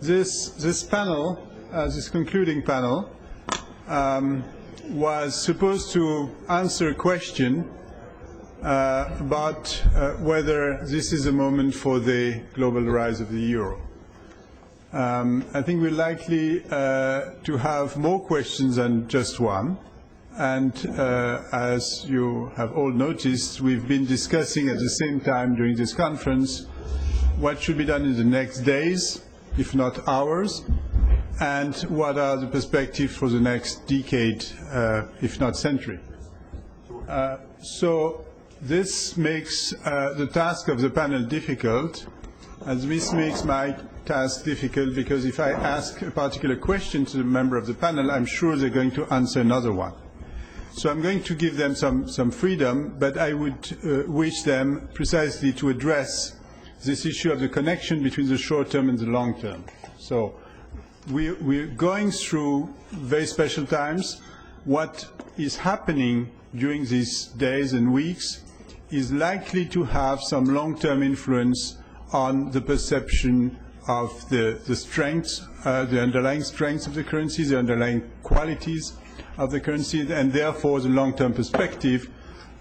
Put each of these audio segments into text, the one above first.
This panel, this concluding panel, was supposed to answer a question about whether this is a moment for the global rise of the euro. I think we're likely to have more questions than just one. And as you have all noticed, we've been discussing at the same time during this conference what should be done in the next days, if not hours, and what are the perspectives for the next decade, if not century. So this makes the task of the panel difficult, and this makes my task difficult because if I ask a particular question to the member of the panel, I'm sure they're going to answer another one. So I'm going to give them some freedom, but I would wish them precisely to address this issue of the connection between the short term and the long term. So we're going through very special times. What is happening during these days and weeks is likely to have some long-term influence on the perception of the strengths, the underlying strengths of the currency, the underlying qualities of the currency, and therefore the long-term perspective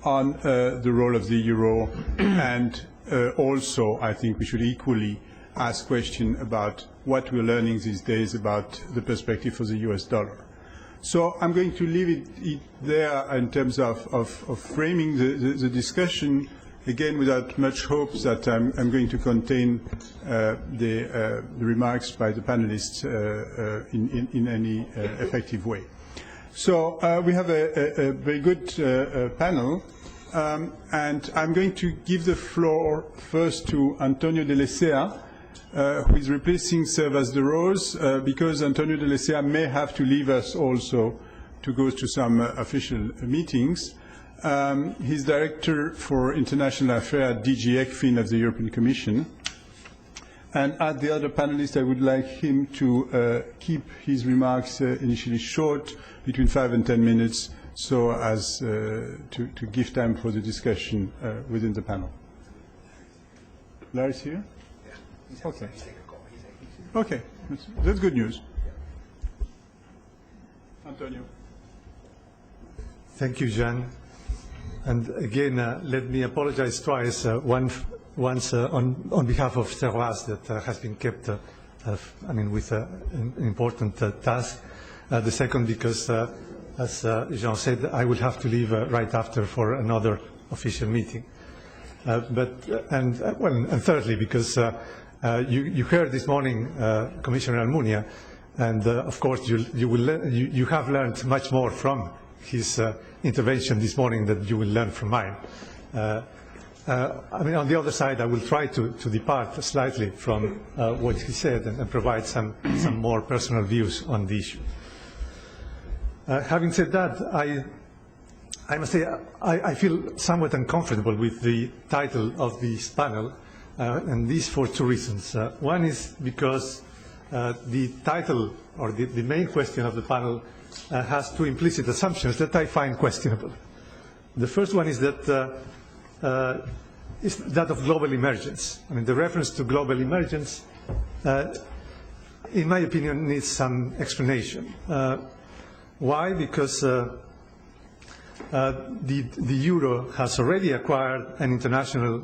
on the role of the euro. And also, I think we should equally ask questions about what we're learning these days about the perspective for the US dollar. So I'm going to leave it there in terms of framing the discussion, again without much hope that I'm going to contain the remarks by the panelists in any effective way. So we have a very good panel, and I'm going to give the floor first to Antonio de Lecea, who is replacing Servas de Rose, because Antonio de Lecea may have to leave us also to go to some official meetings. He's Director for International Affairs at DG ECFIN of the European Commission. And at the other panelists, I would like him to keep his remarks initially short, between 5 and 10 minutes, so as to give time for the discussion within the panel. Larry's here? Yeah. Okay. Okay, that's good news. Antonio. Thank you, Jean. And again, let me apologize twice. Once on behalf of Servas that has been kept, with an important task. The second because, as Jean said, I will have to leave right after for another official meeting. And thirdly, because you heard this morning Commissioner Almunia, and of course you have learned much more from his intervention this morning than you will learn from mine. On the other side, I will try to depart slightly from what he said and provide some more personal views on the issue. Having said that, I must say I feel somewhat uncomfortable with the title of this panel, and this for two reasons. One is because the title, or the main question of the panel, has two implicit assumptions that I find questionable. The first one is that is that of global emergence. The reference to global emergence, in my opinion, needs some explanation. Why? Because the euro has already acquired an international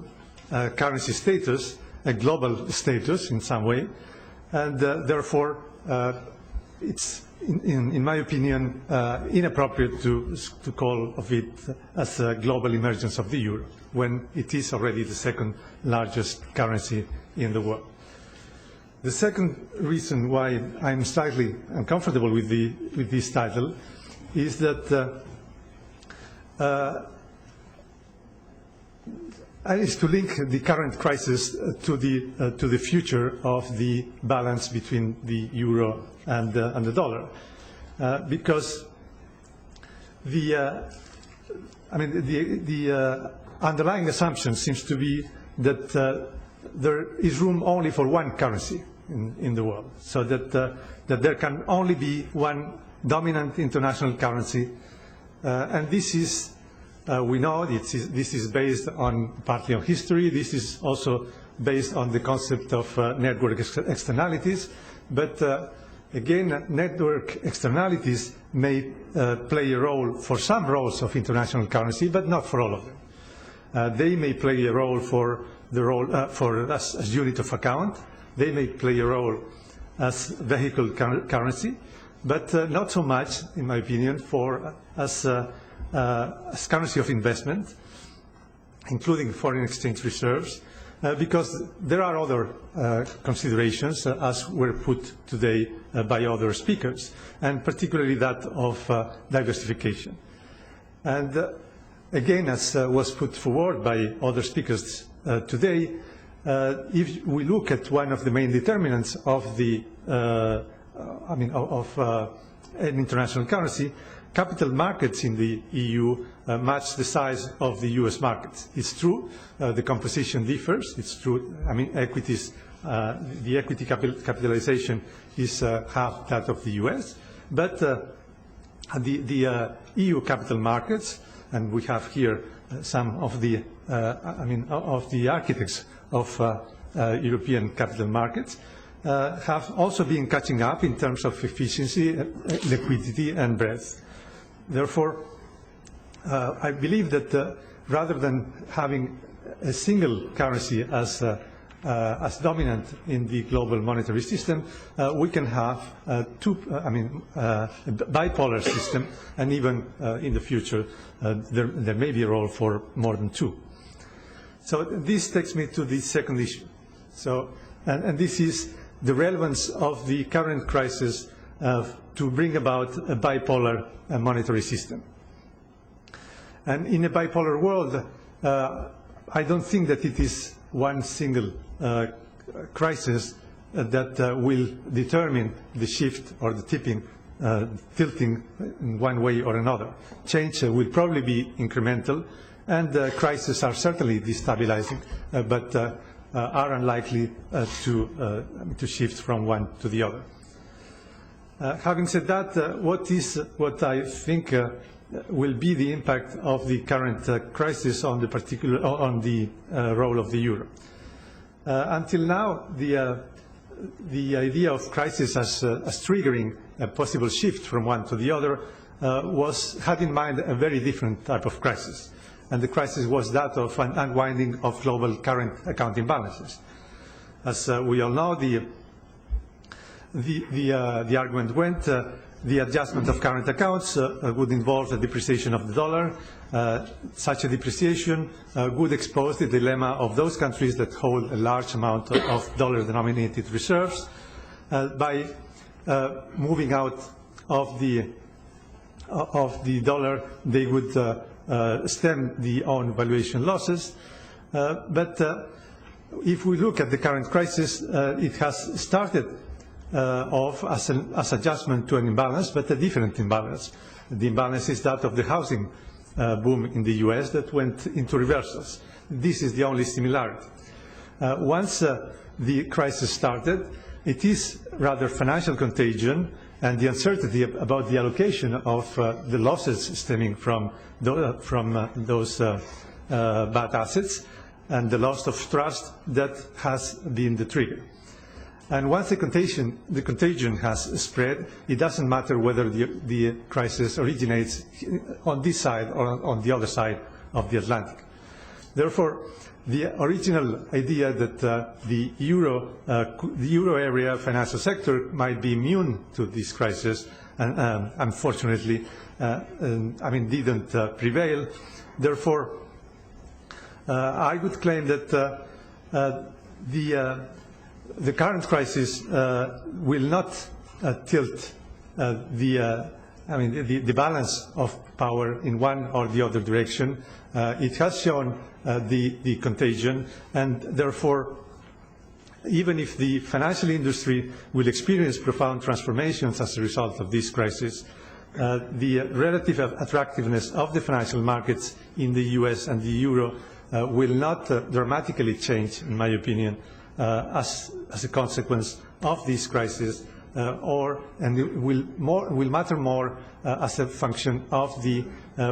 currency status, a global status in some way, and therefore it's, in my opinion, inappropriate to call of it as a global emergence of the euro, when it is already the second largest currency in the world. The second reason why I'm slightly uncomfortable with this title is that is to link the current crisis to the future of the balance between the euro and the dollar, because the underlying assumption seems to be that there is room only for one currency in the world, so that there can only be one dominant international currency, and this is, we know, this is based on partly on history. This is also based on the concept of network externalities. But again, network externalities may play a role for some roles of international currency, but not for all of them. They may play a role for as unit of account. They may play a role as vehicle currency, but not so much, in my opinion, as currency of investment, including foreign exchange reserves, because there are other considerations, as were put today by other speakers, and particularly that of diversification. And again, as was put forward by other speakers today, if we look at one of the main determinants of the, an international currency, capital markets in the EU match the size of the US markets. It's true, the composition differs. It's true, equities, the equity capitalization is half that of the US, but the EU capital markets, and we have here some of the, of the architects of European capital markets, have also been catching up in terms of efficiency, liquidity, and breadth. Therefore, I believe that rather than having a single currency as dominant in the global monetary system, we can have a bipolar system, and even in the future, there may be a role for more than two. So this takes me to the second issue. So, and this is the relevance of the current crisis to bring about a bipolar monetary system. And in a bipolar world, I don't think that it is one single crisis that will determine the shift or the tilting in one way or another. Change will probably be incremental, and crises are certainly destabilizing, but are unlikely to shift from one to the other. Having said that, what I think will be the impact of the current crisis on the role of the euro? Until now, the idea of crisis as triggering a possible shift from one to the other had in mind a very different type of crisis. And the crisis was that of an unwinding of global current account imbalances. As we all know, the argument went, the adjustment of current accounts would involve the depreciation of the dollar. Such a depreciation would expose the dilemma of those countries that hold a large amount of dollar-denominated reserves. By moving out of the dollar, they would stem the own valuation losses. But if we look at the current crisis, it has started off as adjustment to an imbalance, but a different imbalance. The imbalance is that of the housing boom in the US that went into reversals. This is the only similarity. Once the crisis started, it is rather financial contagion and the uncertainty about the allocation of the losses stemming from those bad assets and the loss of trust that has been the trigger. And once the contagion has spread, it doesn't matter whether the crisis originates on this side or on the other side of the Atlantic. Therefore, the original idea that the euro area financial sector might be immune to this crisis, and unfortunately, didn't prevail. Therefore, I would claim that the current crisis will not tilt the balance of power in one or the other direction. It has shown the contagion, and therefore, even if the financial industry will experience profound transformations as a result of this crisis, the relative attractiveness of the financial markets in the US and the euro will not dramatically change, in my opinion, as a consequence of this crisis, and it will matter more as a function of the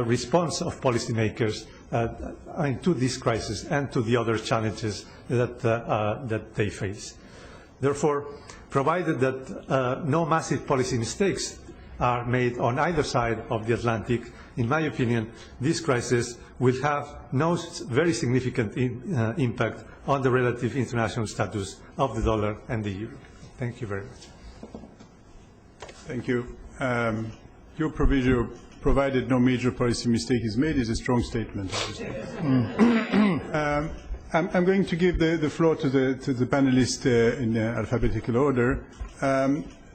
response of policymakers to this crisis and to the other challenges that they face. Therefore, provided that no massive policy mistakes are made on either side of the Atlantic, in my opinion, this crisis will have no very significant impact on the relative international status of the dollar and the euro. Thank you very much. Thank you. Your provision, provided no major policy mistake is made, is a strong statement. I'm going to give the floor to the panelists in alphabetical order.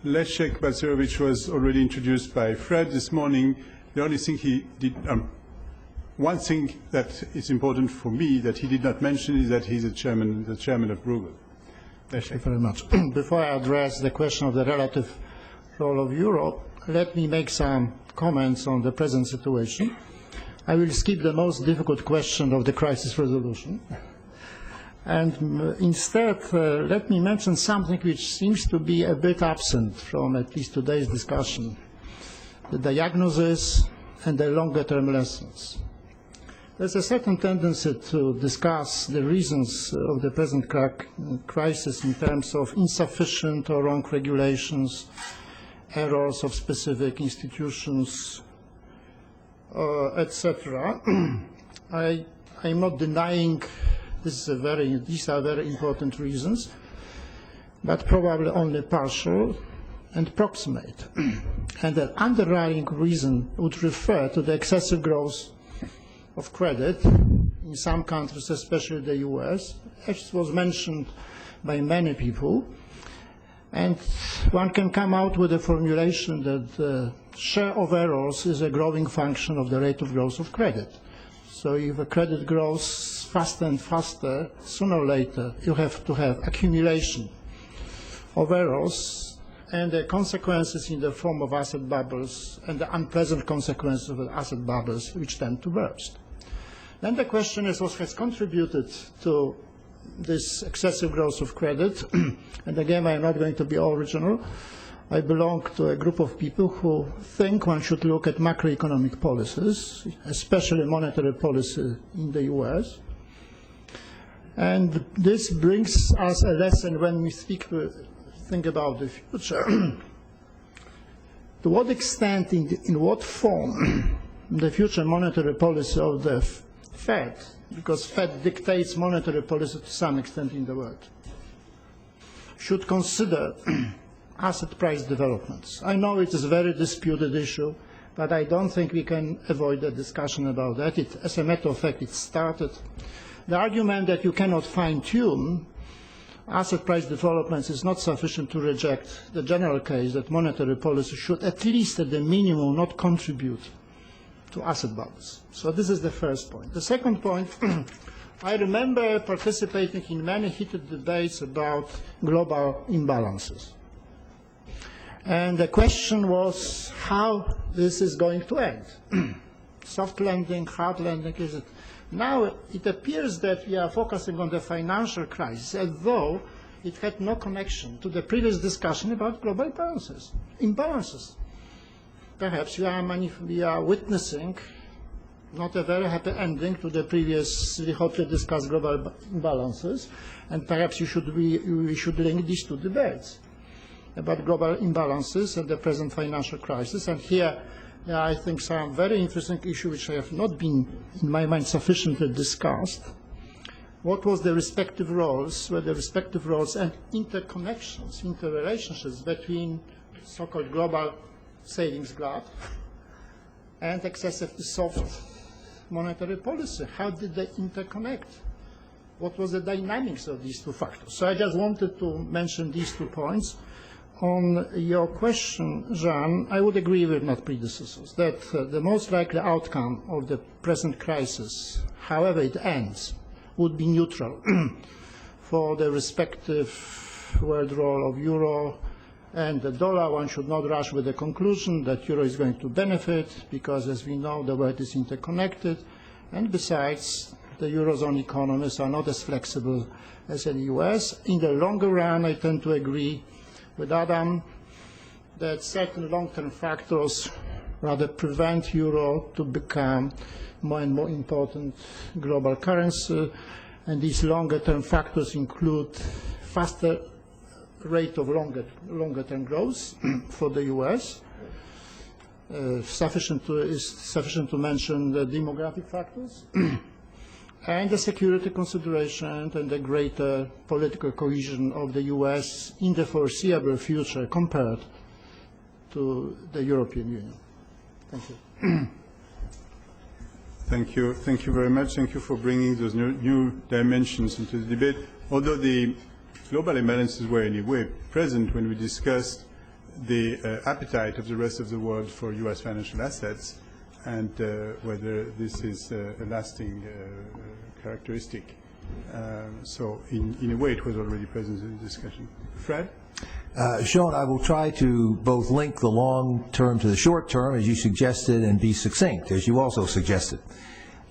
Leszek Balcerowicz was already introduced by Fred this morning. The only thing he did, one thing that is important for me that he did not mention is that he's the chairman of Bruegel. Thank you very much. Before I address the question of the relative role of Europe, let me make some comments on the present situation. I will skip the most difficult question of the crisis resolution. And instead, let me mention something which seems to be a bit absent from at least today's discussion, the diagnosis and the longer-term lessons. There's a certain tendency to discuss the reasons of the present crisis in terms of insufficient or wrong regulations, errors of specific institutions, etc. I'm not denying these are very important reasons, but probably only partial and proximate. And the underlying reason would refer to the excessive growth of credit in some countries, especially the US, as was mentioned by many people. And one can come out with a formulation that the share of errors is a growing function of the rate of growth of credit. So if a credit grows faster and faster, sooner or later you have to have accumulation of errors and the consequences in the form of asset bubbles and the unpleasant consequences of the asset bubbles which tend to burst. Then the question is what has contributed to this excessive growth of credit. And again, I'm not going to be original. I belong to a group of people who think one should look at macroeconomic policies, especially monetary policy in the US. And this brings us a lesson when we think about the future. To what extent, in what form, the future monetary policy of the Fed, because Fed dictates monetary policy to some extent in the world, should consider asset price developments. I know it is a very disputed issue, but I don't think we can avoid a discussion about that. As a matter of fact, it started. The argument that you cannot fine-tune asset price developments is not sufficient to reject the general case that monetary policy should, at least at the minimum, not contribute to asset bubbles. So this is the first point. The second point, I remember participating in many heated debates about global imbalances. And the question was how this is going to end. Soft landing, hard landing, is it? Now it appears that we are focusing on the financial crisis as though it had no connection to the previous discussion about global imbalances. Perhaps we are witnessing not a very happy ending to the previously hotly discussed global imbalances, and perhaps we should link these two debates about global imbalances and the present financial crisis. And here, I think some very interesting issues which have not been, in my mind, sufficiently discussed. What was the respective roles, and interconnections, interrelationships between so-called global savings glut and excessively soft monetary policy? How did they interconnect? What was the dynamics of these two factors? So I just wanted to mention these 2 points. On your question, Jean, I would agree with my predecessors that the most likely outcome of the present crisis, however it ends, would be neutral for the respective world role of euro and the dollar. One should not rush with the conclusion that euro is going to benefit because, as we know, the world is interconnected, and besides, the eurozone economies are not as flexible as in the US. In the longer run, I tend to agree with Adam that certain long-term factors rather prevent euro to become more and more important global currency. And these longer-term factors include faster rate of longer-term growth for the U.S. Is sufficient to mention the demographic factors and the security consideration and the greater political cohesion of the U.S. in the foreseeable future compared to the European Union. Thank you. Thank you. Thank you very much. Thank you for bringing those new dimensions into the debate. Although the global imbalances were anyway present when we discussed the appetite of the rest of the world for U.S. financial assets and whether this is a lasting characteristic. So in a way it was already present in the discussion. Fred? Sean, I will try to both link the long term to the short term, as you suggested, and be succinct, as you also suggested.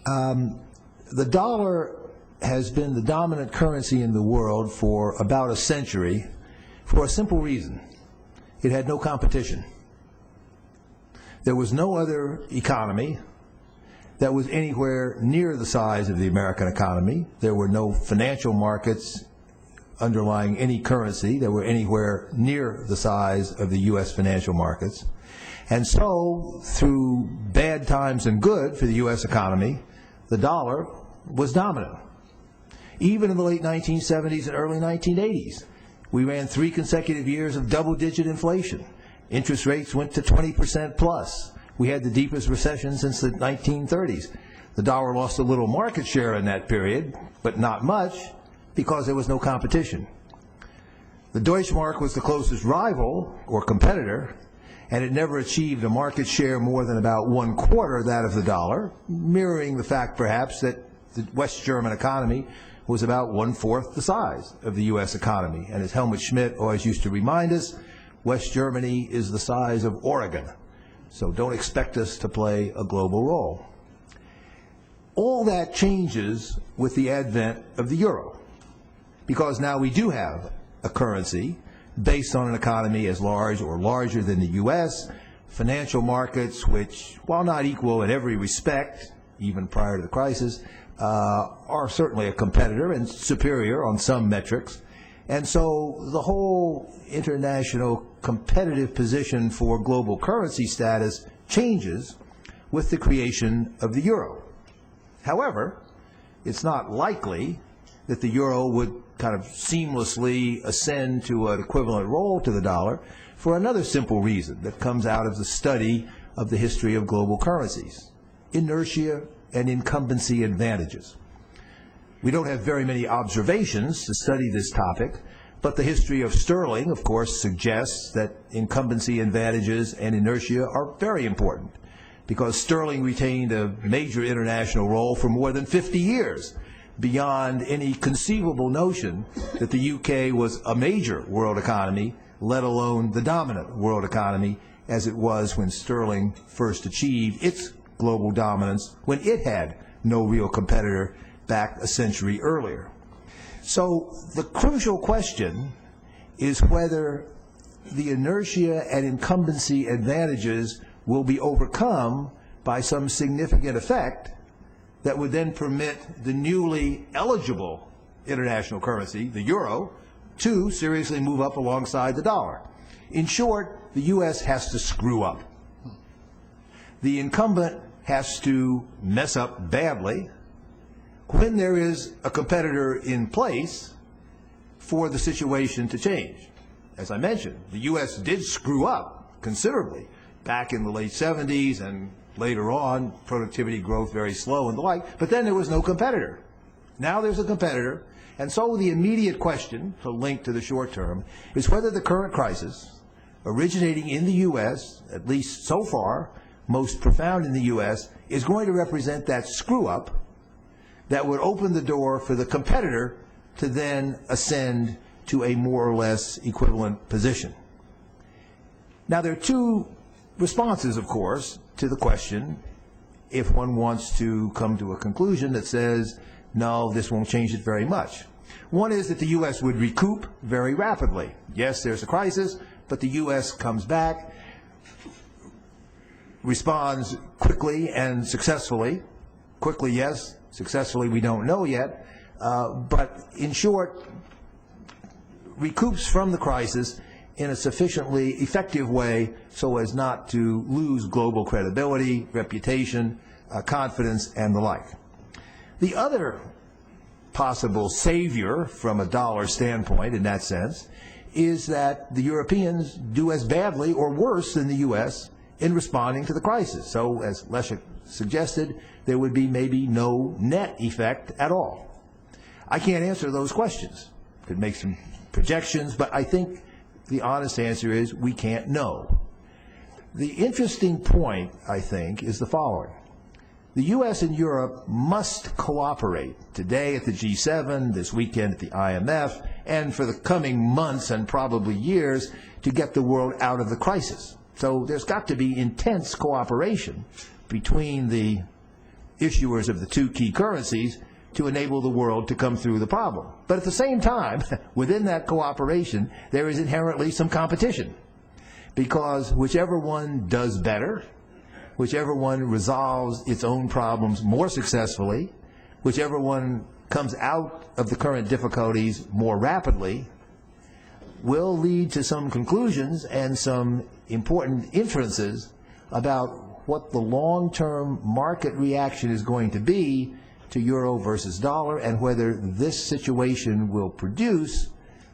The dollar has been the dominant currency in the world for about a century for a simple reason. It had no competition. There was no other economy that was anywhere near the size of the American economy. There were no financial markets underlying any currency that were anywhere near the size of the U.S. financial markets. And so, through bad times and good for the U.S. economy, the dollar was dominant. Even in the late 1970s and early 1980s, we ran 3 consecutive years of double-digit inflation. Interest rates went to 20% plus. We had the deepest recession since the 1930s. The dollar lost a little market share in that period, but not much, because there was no competition. The Deutschmark was the closest rival or competitor, and it never achieved a market share more than about 1/4 that of the dollar, mirroring the fact perhaps that the West German economy was about 1/4 the size of the U.S. economy. And as Helmut Schmidt always used to remind us, West Germany is the size of Oregon. So don't expect us to play a global role. All that changes with the advent of the euro, because now we do have a currency based on an economy as large or larger than the U.S., financial markets which, while not equal in every respect, even prior to the crisis, are certainly a competitor and superior on some metrics. And so the whole international competitive position for global currency status changes with the creation of the euro. However, it's not likely that the euro would kind of seamlessly ascend to an equivalent role to the dollar for another simple reason that comes out of the study of the history of global currencies: inertia and incumbency advantages. We don't have very many observations to study this topic, but the history of sterling, of course, suggests that incumbency advantages and inertia are very important, because sterling retained a major international role for more than 50 years, beyond any conceivable notion that the UK was a major world economy, let alone the dominant world economy, as it was when sterling first achieved its global dominance, when it had no real competitor back a century earlier. So the crucial question is whether the inertia and incumbency advantages will be overcome by some significant effect that would then permit the newly eligible international currency, the euro, to seriously move up alongside the dollar. In short, the U.S. has to screw up. The incumbent has to mess up badly when there is a competitor in place for the situation to change. As I mentioned, the U.S. did screw up considerably back in the late 70s, and later on, productivity growth very slow and the like, but then there was no competitor. Now there's a competitor, and so the immediate question, to link to the short term, is whether the current crisis, originating in the U.S., at least so far, most profound in the U.S., is going to represent that screw-up that would open the door for the competitor to then ascend to a more or less equivalent position. Now, there are two responses, of course, to the question, if one wants to come to a conclusion that says, no, this won't change it very much. One is that the U.S. would recoup very rapidly. Yes, there's a crisis, but the U.S. comes back, responds quickly and successfully. Quickly, yes. Successfully, we don't know yet. But in short, recoups from the crisis in a sufficiently effective way so as not to lose global credibility, reputation, confidence, and the like. The other possible savior from a dollar standpoint in that sense is that the Europeans do as badly or worse than the U.S. in responding to the crisis. So, as Leszek suggested, there would be maybe no net effect at all. I can't answer those questions. Could make some projections, but I think the honest answer is we can't know. The interesting point, I think, is the following. The U.S. and Europe must cooperate today at the G7, this weekend at the IMF, and for the coming months and probably years to get the world out of the crisis. So there's got to be intense cooperation between the issuers of the two key currencies to enable the world to come through the problem. But at the same time, within that cooperation, there is inherently some competition, because whichever one does better, whichever one resolves its own problems more successfully, whichever one comes out of the current difficulties more rapidly, will lead to some conclusions and some important inferences about what the long-term market reaction is going to be to euro versus dollar, and whether this situation will produce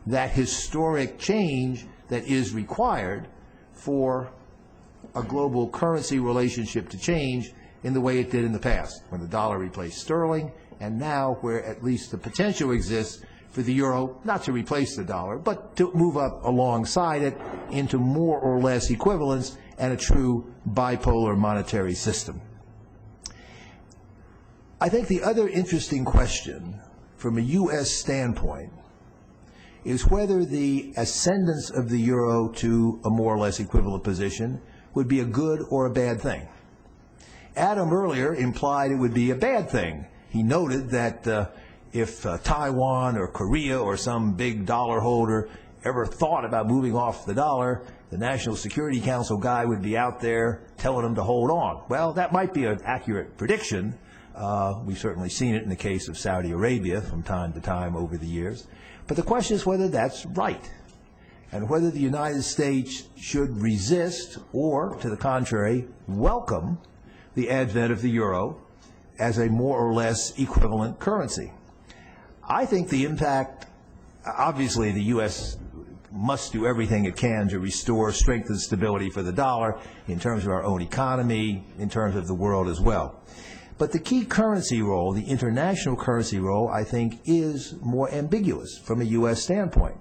that historic change that is required for a global currency relationship to change in the way it did in the past, when the dollar replaced sterling, and now where at least the potential exists for the euro not to replace the dollar, but to move up alongside it into more or less equivalence and a true bipolar monetary system. I think the other interesting question from a U.S. standpoint is whether the ascendance of the euro to a more or less equivalent position would be a good or a bad thing. Adam earlier implied it would be a bad thing. He noted that if Taiwan or Korea or some big dollar holder ever thought about moving off the dollar, the National Security Council guy would be out there telling them to hold on. Well, that might be an accurate prediction. We've certainly seen it in the case of Saudi Arabia from time to time over the years. But the question is whether that's right, and whether the United States should resist or, to the contrary, welcome the advent of the euro as a more or less equivalent currency. I think the impact, obviously the U.S. must do everything it can to restore strength and stability for the dollar in terms of our own economy, in terms of the world as well. But the key currency role, the international currency role, I think is more ambiguous from a U.S. standpoint.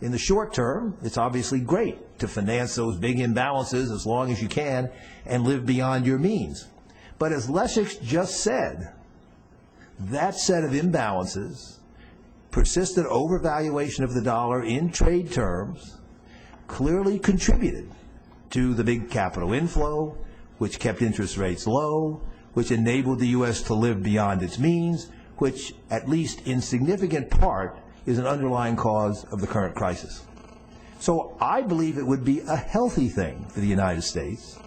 In the short term, it's obviously great to finance those big imbalances as long as you can and live beyond your means. But as Leszek just said, that set of imbalances, persistent overvaluation of the dollar in trade terms, clearly contributed to the big capital inflow, which kept interest rates low, which enabled the U.S. to live beyond its means, which, at least in significant part, is an underlying cause of the current crisis. So I believe it would be a healthy thing for the United States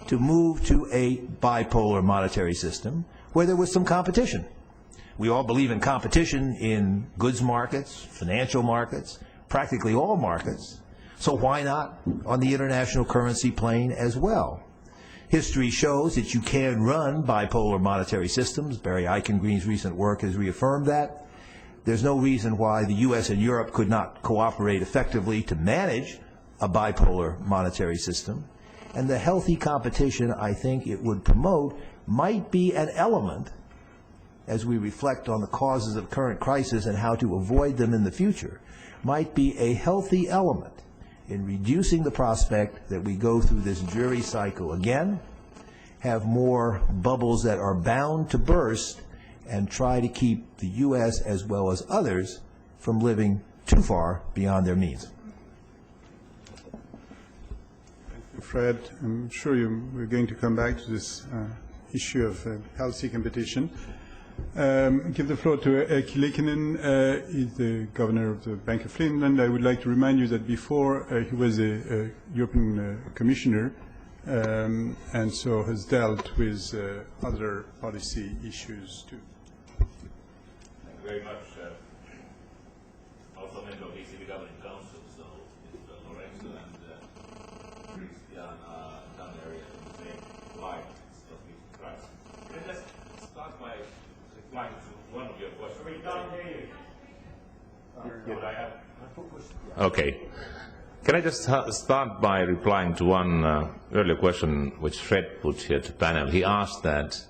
to move to a bipolar monetary system where there was some competition. We all believe in competition in goods markets, financial markets, practically all markets. So why not on the international currency plane as well? History shows that you can run bipolar monetary systems. Barry Eichengreen's recent work has reaffirmed that. There's no reason why the U.S. and Europe could not cooperate effectively to manage a bipolar monetary system. And the healthy competition I think it would promote might be an element, as we reflect on the causes of current crisis and how to avoid them in the future, might be a healthy element in reducing the prospect that we go through this dreary cycle again, have more bubbles that are bound to burst, and try to keep the U.S. as well as others from living too far beyond their means. Thank you, Fred. I'm sure we're going to come back to this issue of healthy competition. Give the floor to Erkki Liikanen. He's the governor of the Bank of Finland. I would like to remind you that before he was a European commissioner, and so has dealt with other policy issues too. Thank you very much. Also member of the ECB Governing Council, so Mr. Lorenzo and Christian down there in the same line. So can I just start by replying to one of your questions? Okay. Can I just start by replying to one earlier question which Fred put here to panel? He asked that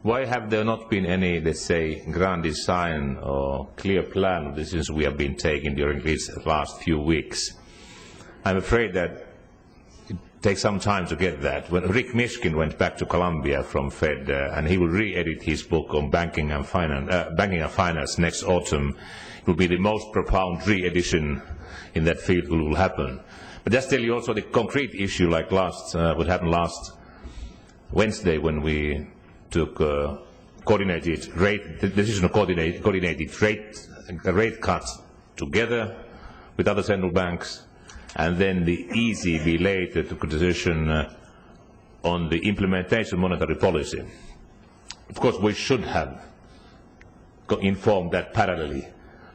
why have there not been any, let's say, grand design or clear plan of decisions we have been taking during these last few weeks? I'm afraid that it takes some time to get that. When Rick Mishkin went back to Columbia from Fed, and he will re-edit his book on banking and finance next autumn, it will be the most profound re-edition in that field will happen. But just tell you also the concrete issue, like what happened last Wednesday when we took coordinated rate, the decision of coordinated rate cuts together with other central banks, and then the ECB later took a decision on the implementation of monetary policy. Of course, we should have informed that parallelly,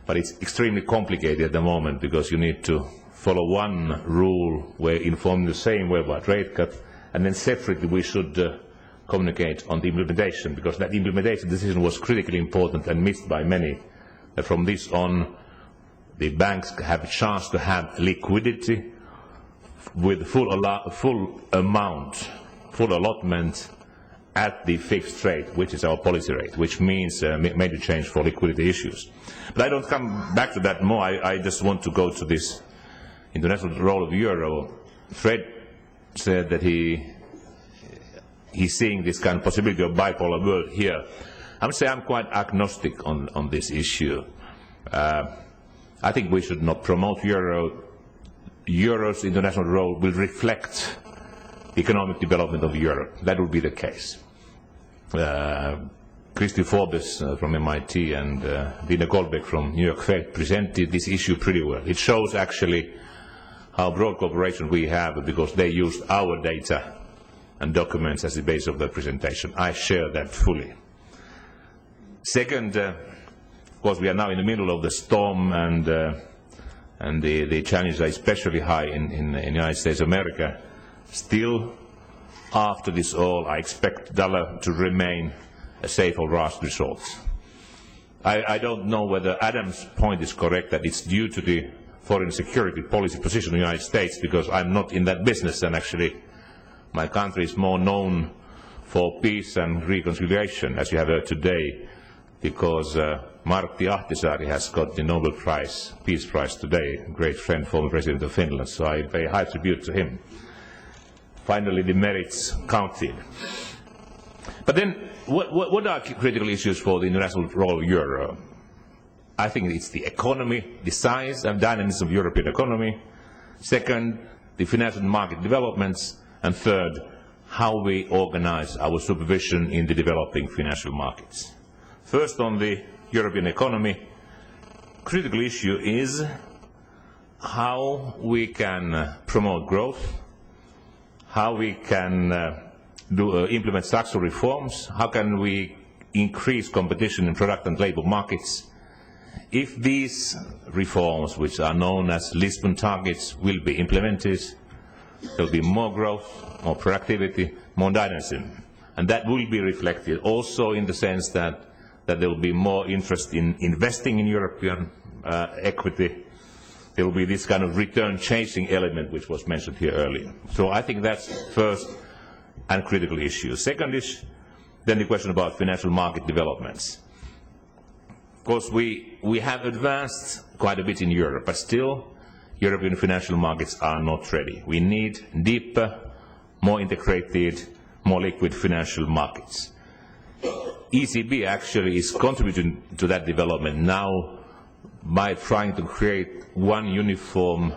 but it's extremely complicated at the moment because you need to follow one rule where informing the same way about rate cut, and then separately we should communicate on the implementation, because that implementation decision was critically important and missed by many. That from this on, the banks have a chance to have liquidity with full allotment at the fixed rate, which is our policy rate, which means major change for liquidity issues. But I don't come back to that more. I just want to go to this international role of the euro. Fred said that he's seeing this kind of possibility of bipolar world here. I would say I'm quite agnostic on this issue. I think we should not promote euro. Euro's international role will reflect economic development of Europe. That will be the case. Christy Forbes from MIT and Dina Goldbeck from New York Fed presented this issue pretty well. It shows actually how broad cooperation we have because they used our data and documents as the base of their presentation. I share that fully. Second, of course, we are now in the middle of the storm, and the challenges are especially high in the United States of America. Still, after this all, I expect the dollar to remain a safe or last resort. I don't know whether Adam's point is correct, that it's due to the foreign security policy position of the United States, because I'm not in that business, and actually my country is more known for peace and reconciliation, as you have heard today, because Martti Ahtisaari has got the Nobel Prize, Peace Prize today, a great friend, former President of Finland, so I pay high tribute to him. Finally, the merits counted. But then, what are critical issues for the international role of euro? I think it's the economy, the size and dynamism of European economy. Second, the financial market developments. And third, how we organize our supervision in the developing financial markets. First, on the European economy, critical issue is how we can promote growth, how we can implement structural reforms, how can we increase competition in product and labor markets. If these reforms, which are known as Lisbon targets, will be implemented, there will be more growth, more productivity, more dynamism. And that will be reflected also in the sense that there will be more interest in investing in European equity. There will be this kind of return-chasing element which was mentioned here earlier. So I think that's first and critical issue. Second is then the question about financial market developments. Of course, we have advanced quite a bit in Europe, but still European financial markets are not ready. We need deeper, more integrated, more liquid financial markets. ECB actually is contributing to that development now by trying to create one uniform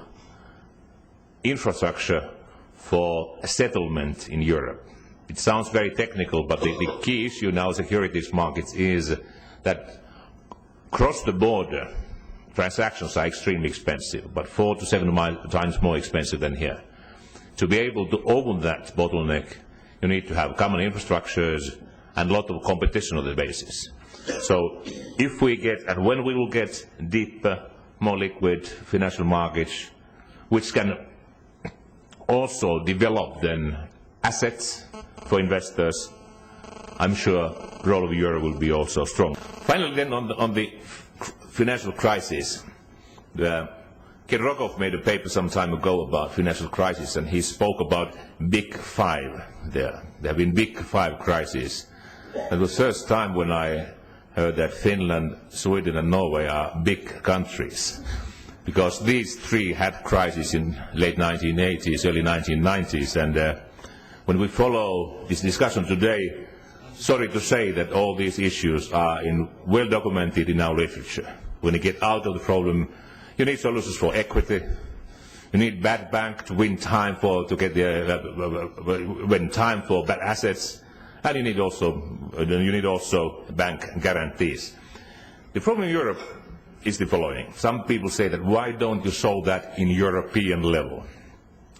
infrastructure for a settlement in Europe. It sounds very technical, but the key issue now in securities markets is that cross the border transactions are extremely expensive, but 4 to 7 times more expensive than here. To be able to open that bottleneck, you need to have common infrastructures and a lot of competition on the basis. So if we get, and when we will get deeper, more liquid financial markets, which can also develop then assets for investors, I'm sure the role of euro will be also strong. Finally then on the financial crisis, Ken Rokov made a paper some time ago about financial crisis, and he spoke about big five there. There have been big five crises. It was the first time when I heard that Finland, Sweden and Norway are big countries, because these three had crises in late 1980s, early 1990s, and when we follow this discussion today, sorry to say that all these issues are well documented in our literature. When you get out of the problem, you need solutions for equity. You need bad bank to win time for bad assets, and you need also bank guarantees. The problem in Europe is the following. Some people say that why don't you solve that in European level?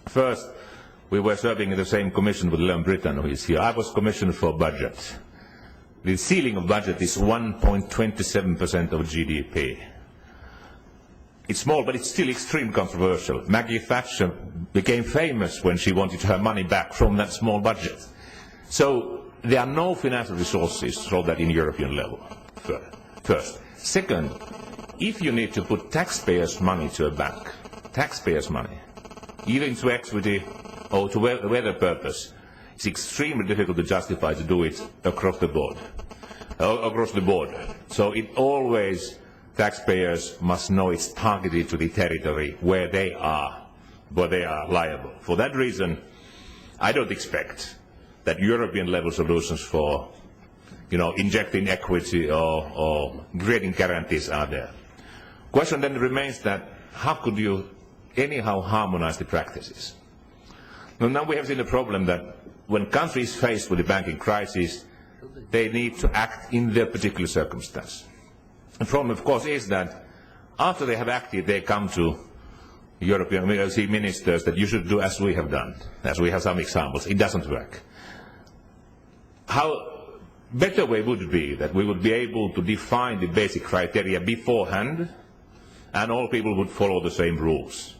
First, we were serving in the same commission with Britain, who is here. I was commissioner for budget. The ceiling of budget is 1.27% of GDP. It's small, but it's still extremely controversial. Maggie Thatcher became famous when she wanted her money back from that small budget. So there are no financial resources to solve that in European level, first. Second, if you need to put taxpayers' money to a bank, taxpayers' money, either into equity or to whatever purpose, it's extremely difficult to justify to do it across the board. So it always, taxpayers must know it's targeted to the territory where they are liable. For that reason, I don't expect that European level solutions for injecting equity or creating guarantees are there. Question then remains that how could you anyhow harmonize the practices? Now we have seen the problem that when countries faced with the banking crisis, they need to act in their particular circumstance. The problem, of course, is that after they have acted, they come to European ministers that you should do as we have done, as we have some examples. It doesn't work. How better way would be that we would be able to define the basic criteria beforehand, and all people would follow the same rules.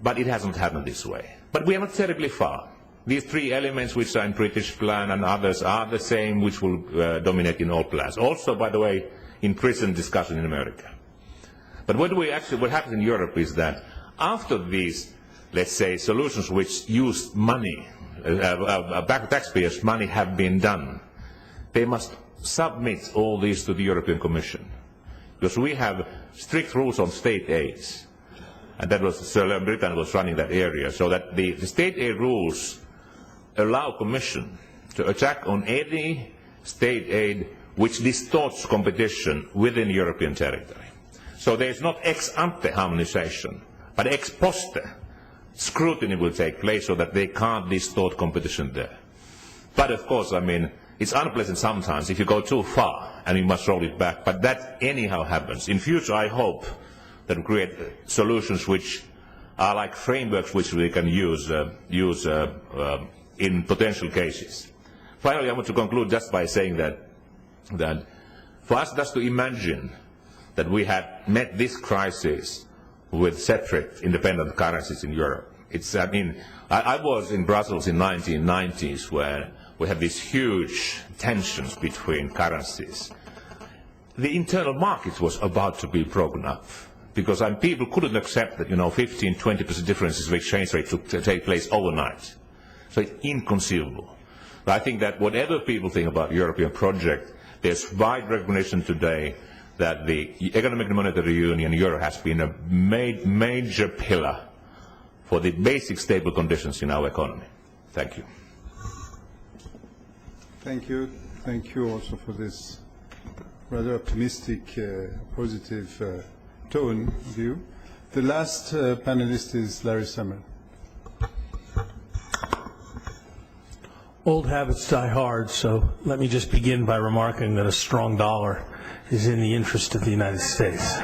But it hasn't happened this way. But we are not terribly far. These three elements which are in British plan and others are the same which will dominate in all plans. Also, by the way, in present discussion in America. But what happens in Europe is that after these, let's say, solutions which use money, taxpayers' money have been done, they must submit all these to the European Commission. Because we have strict rules on state aids. And that was, Sir Britain was running that area, so that the state aid rules allow Commission to attack on any state aid which distorts competition within European territory. So there is not ex ante harmonization, but ex post scrutiny will take place so that they can't distort competition there. But of course, I mean, it's unpleasant sometimes if you go too far and you must roll it back, but that anyhow happens. In future, I hope that we create solutions which are like frameworks which we can use in potential cases. Finally, I want to conclude just by saying that for us just to imagine that we had met this crisis with separate independent currencies in Europe. I was in Brussels in 1990s where we had these huge tensions between currencies. The internal market was about to be broken up because people couldn't accept that 15-20% differences of exchange rate took to take place overnight. So it's inconceivable. But I think that whatever people think about the European project, there's wide recognition today that the economic and monetary union, euro, has been a major pillar for the basic stable conditions in our economy. Thank you. Thank you. Thank you also for this rather optimistic, positive tone view. The last panelist is Larry Summers. Old habits die hard, so let me just begin by remarking that a strong dollar is in the interest of the United States.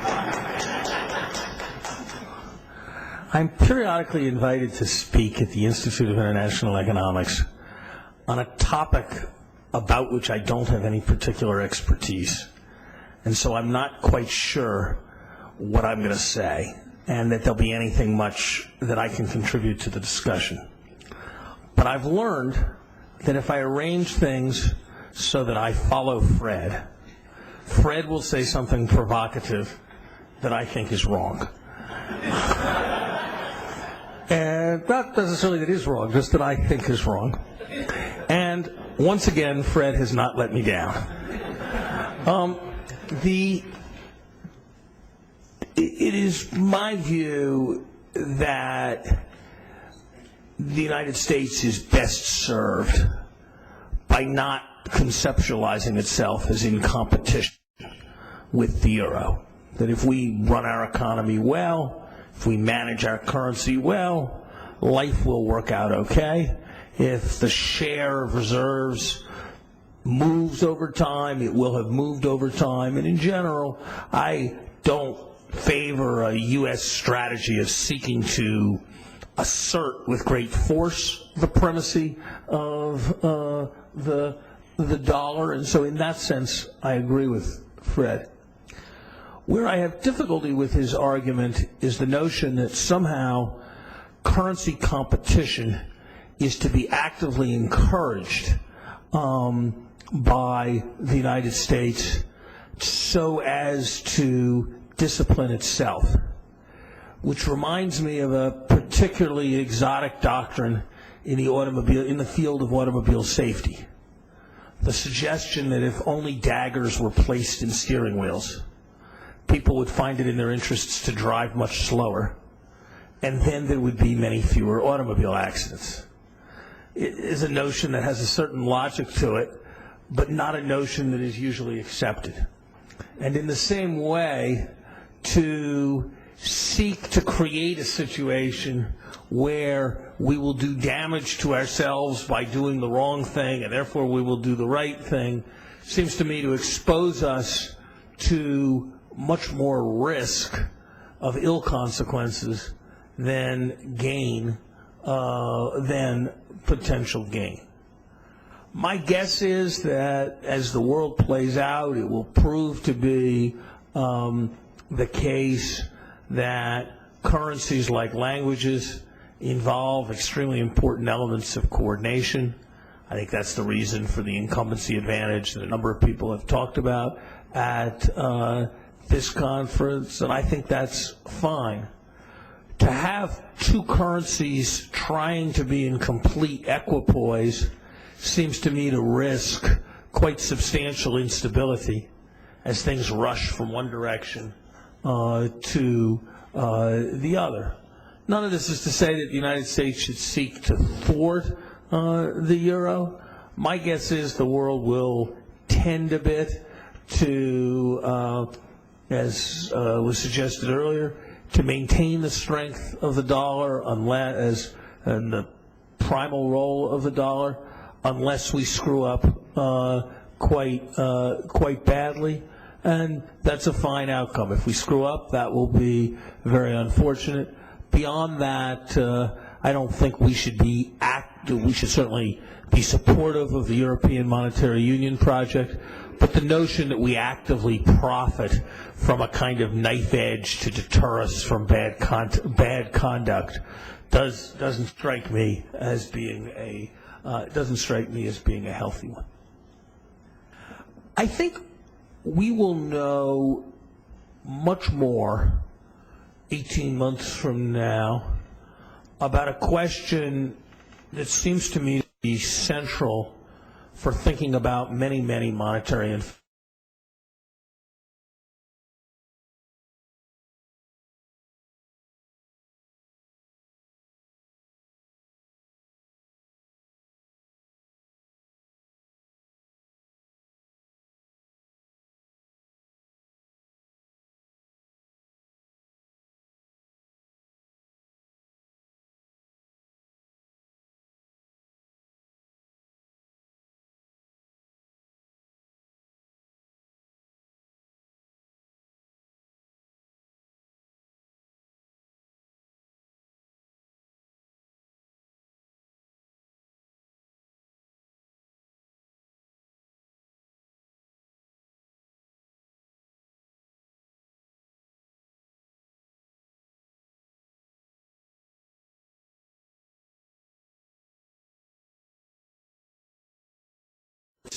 I I'm periodically invited to speak at the Institute of International Economics on a topic about which I don't have any particular expertise. And so I'm not quite sure what I'm going to say, and that there'll be anything much that I can contribute to the discussion. But I've learned that if I arrange things so that I follow Fred, Fred will say something provocative that I think is wrong. And not necessarily that is wrong, just that I think is wrong. And once again, Fred has not let me down. It is my view that the United States is best served by not conceptualizing itself as in competition with the euro. That if we run our economy well, if we manage our currency well, life will work out okay. If the share of reserves moves over time, it will have moved over time. And in general, I don't favor a U.S. strategy of seeking to assert with great force the primacy of the dollar. And so in that sense, I agree with Fred. Where I have difficulty with his argument is the notion that somehow currency competition is to be actively encouraged by the United States so as to discipline itself, which reminds me of a particularly exotic doctrine in the field of automobile safety. The suggestion that if only daggers were placed in steering wheels, people would find it in their interests to drive much slower, and then there would be many fewer automobile accidents. It is a notion that has a certain logic to it, but not a notion that is usually accepted. And in the same way, to seek to create a situation where we will do damage to ourselves by doing the wrong thing, and therefore we will do the right thing, seems to me to expose us to much more risk of ill consequences than gain, than potential gain. My guess is that as the world plays out, it will prove to be the case that currencies like languages involve extremely important elements of coordination. I think that's the reason for the incumbency advantage that a number of people have talked about at this conference, and I think that's fine. To have two currencies trying to be in complete equipoise seems to me to risk quite substantial instability as things rush from one direction to the other. None of this is to say that the United States should seek to thwart the euro. My guess is the world will tend a bit to, as was suggested earlier, to maintain the strength of the dollar unless, and the primal role of the dollar, unless we screw up quite badly. And that's a fine outcome. If we screw up, that will be very unfortunate. Beyond that, I don't think we should be we should certainly be supportive of the European Monetary Union project, but the notion that we actively profit from a kind of knife edge to deter us from bad conduct doesn't strike me as being a healthy one. I think we will know much more 18 months from now about a question that seems to me to be central for thinking about many, many monetary and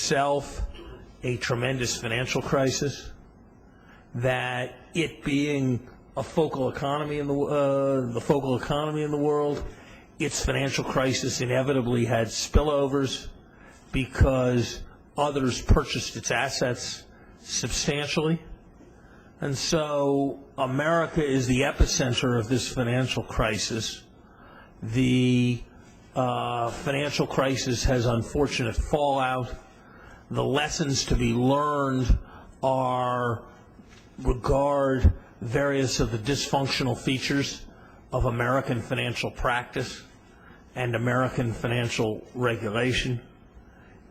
itself a tremendous financial crisis, that it being a focal economy in the focal economy in the world, its financial crisis inevitably had spillovers because others purchased its assets substantially. And so America is the epicenter of this financial crisis. The financial crisis has unfortunate fallout. The lessons to be learned are regard various of the dysfunctional features of American financial practice and American financial regulation.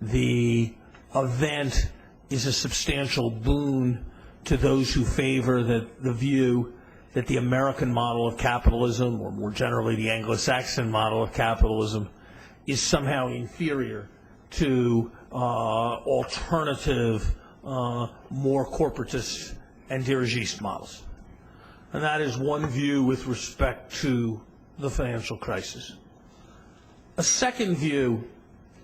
The event is a substantial boon to those who favor the view that the American model of capitalism, or more generally the Anglo-Saxon model of capitalism, is somehow inferior to alternative, more corporatist and dirigiste models. And that is one view with respect to the financial crisis. A second view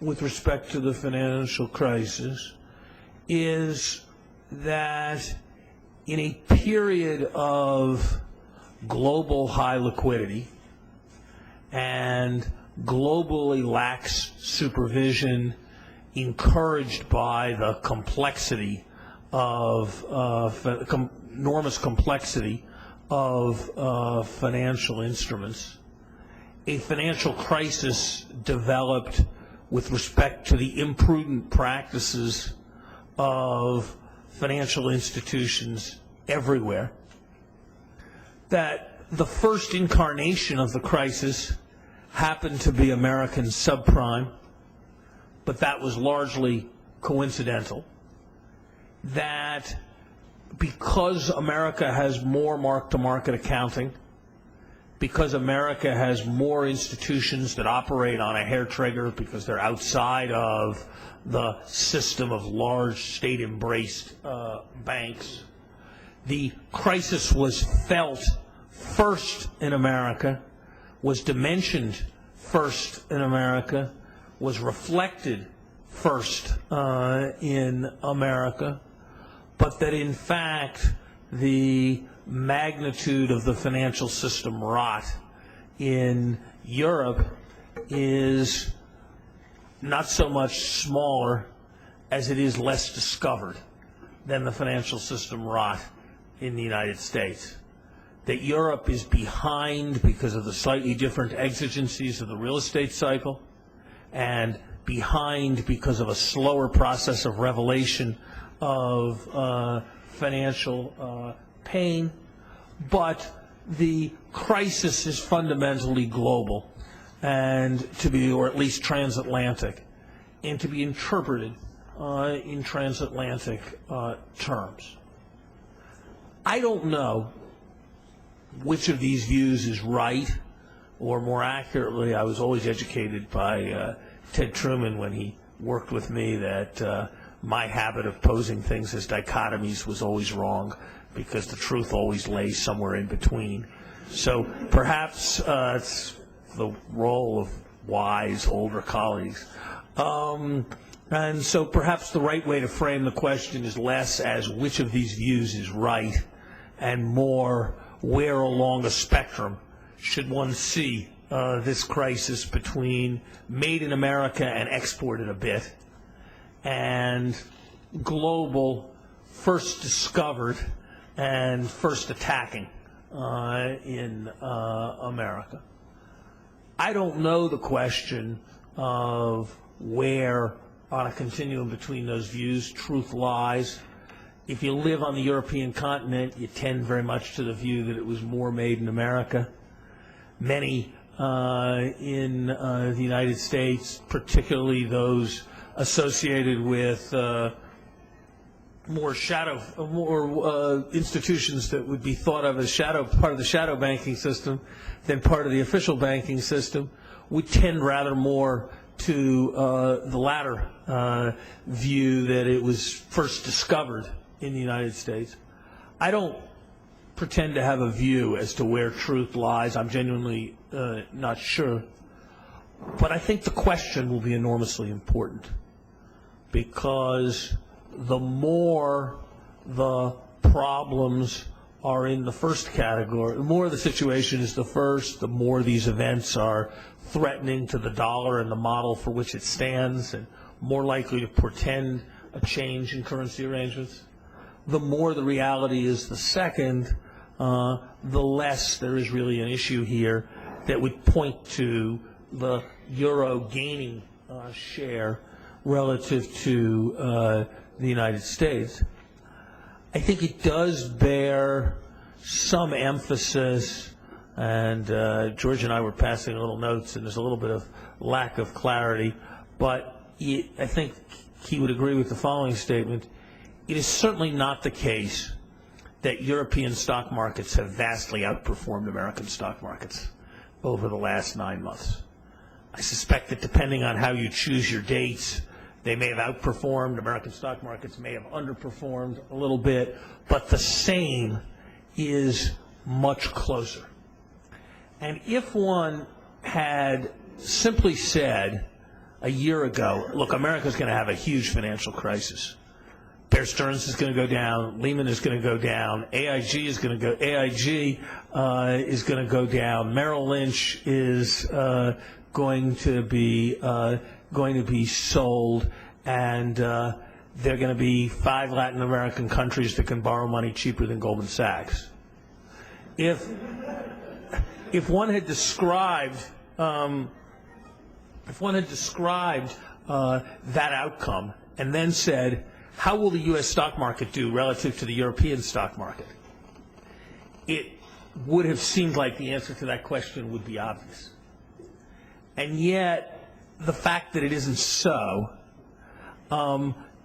with respect to the financial crisis is that in a period of global high liquidity and globally lax supervision, encouraged by the complexity of enormous complexity of financial instruments, a financial crisis developed with respect to the imprudent practices of financial institutions everywhere. That the first incarnation of the crisis happened to be American subprime, but that was largely coincidental. That because America has more mark-to-market accounting, because America has more institutions that operate on a hair trigger because they're outside of the system of large state-embraced banks, the crisis was felt first in America, was dimensioned first in America, was reflected first in America, but that in fact the magnitude of the financial system rot in Europe is not so much smaller as it is less discovered than the financial system rot in the United States. That Europe is behind because of the slightly different exigencies of the real estate cycle, and behind because of a slower process of revelation of financial pain, but the crisis is fundamentally global and to be, or at least transatlantic, and to be interpreted in transatlantic terms. I don't know which of these views is right, or more accurately, I was always educated by Ted Truman when he worked with me that my habit of posing things as dichotomies was always wrong, because the truth always lay somewhere in between. So perhaps it's the role of wise older colleagues. And so perhaps the right way to frame the question is less as which of these views is right, and more where along a spectrum should one see this crisis between made in America and exported a bit, and global, first discovered and first attacking in America. I don't know the question of where on a continuum between those views truth lies. If you live on the European continent, you tend very much to the view that it was more made in America. Many in the United States, particularly those associated with more institutions that would be thought of as part of the shadow banking system than part of the official banking system, would tend rather more to the latter view, that it was first discovered in the United States. I don't pretend to have a view as to where truth lies. I'm genuinely not sure. But I think the question will be enormously important. because the more the problems are in the first category, the more the situation is the first, the more these events are threatening to the dollar and the model for which it stands, and more likely to portend a change in currency arrangements. The more the reality is the second, the less there is really an issue here that would point to the euro gaining share relative to the United States. I think it does bear some emphasis, and George and I were passing little notes, and there's a little bit of lack of clarity, but I think he would agree with the following statement. It is certainly not the case that European stock markets have vastly outperformed American stock markets over the last 9 months. I suspect that depending on how you choose your dates, they may have outperformed, American stock markets may have underperformed a little bit, but the same is much closer. And if one had simply said a year ago, look, America's going to have a huge financial crisis. Bear Stearns is going to go down, Lehman is going to go down, AIG is going to go down, Merrill Lynch is going to be sold, and there are going to be 5 Latin American countries that can borrow money cheaper than Goldman Sachs. If one had described that outcome and then said, how will the U.S. stock market do relative to the European stock market? It would have seemed like the answer to that question would be obvious. And yet, the fact that it isn't so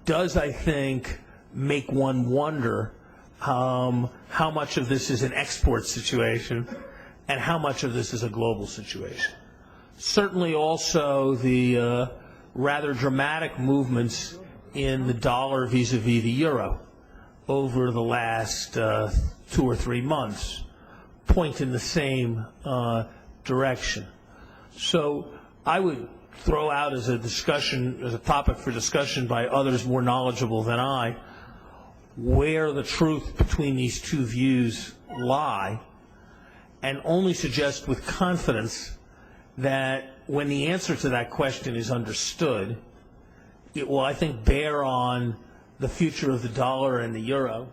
does, I think, make one wonder how much of this is an export situation and how much of this is a global situation. Certainly also the rather dramatic movements in the dollar vis-a-vis the euro over the last 2 or 3 months point in the same direction. So I would throw out as a discussion, as a topic for discussion by others more knowledgeable than I, where the truth between these two views lie, and only suggest with confidence that when the answer to that question is understood, it will, I think, bear on the future of the dollar and the euro,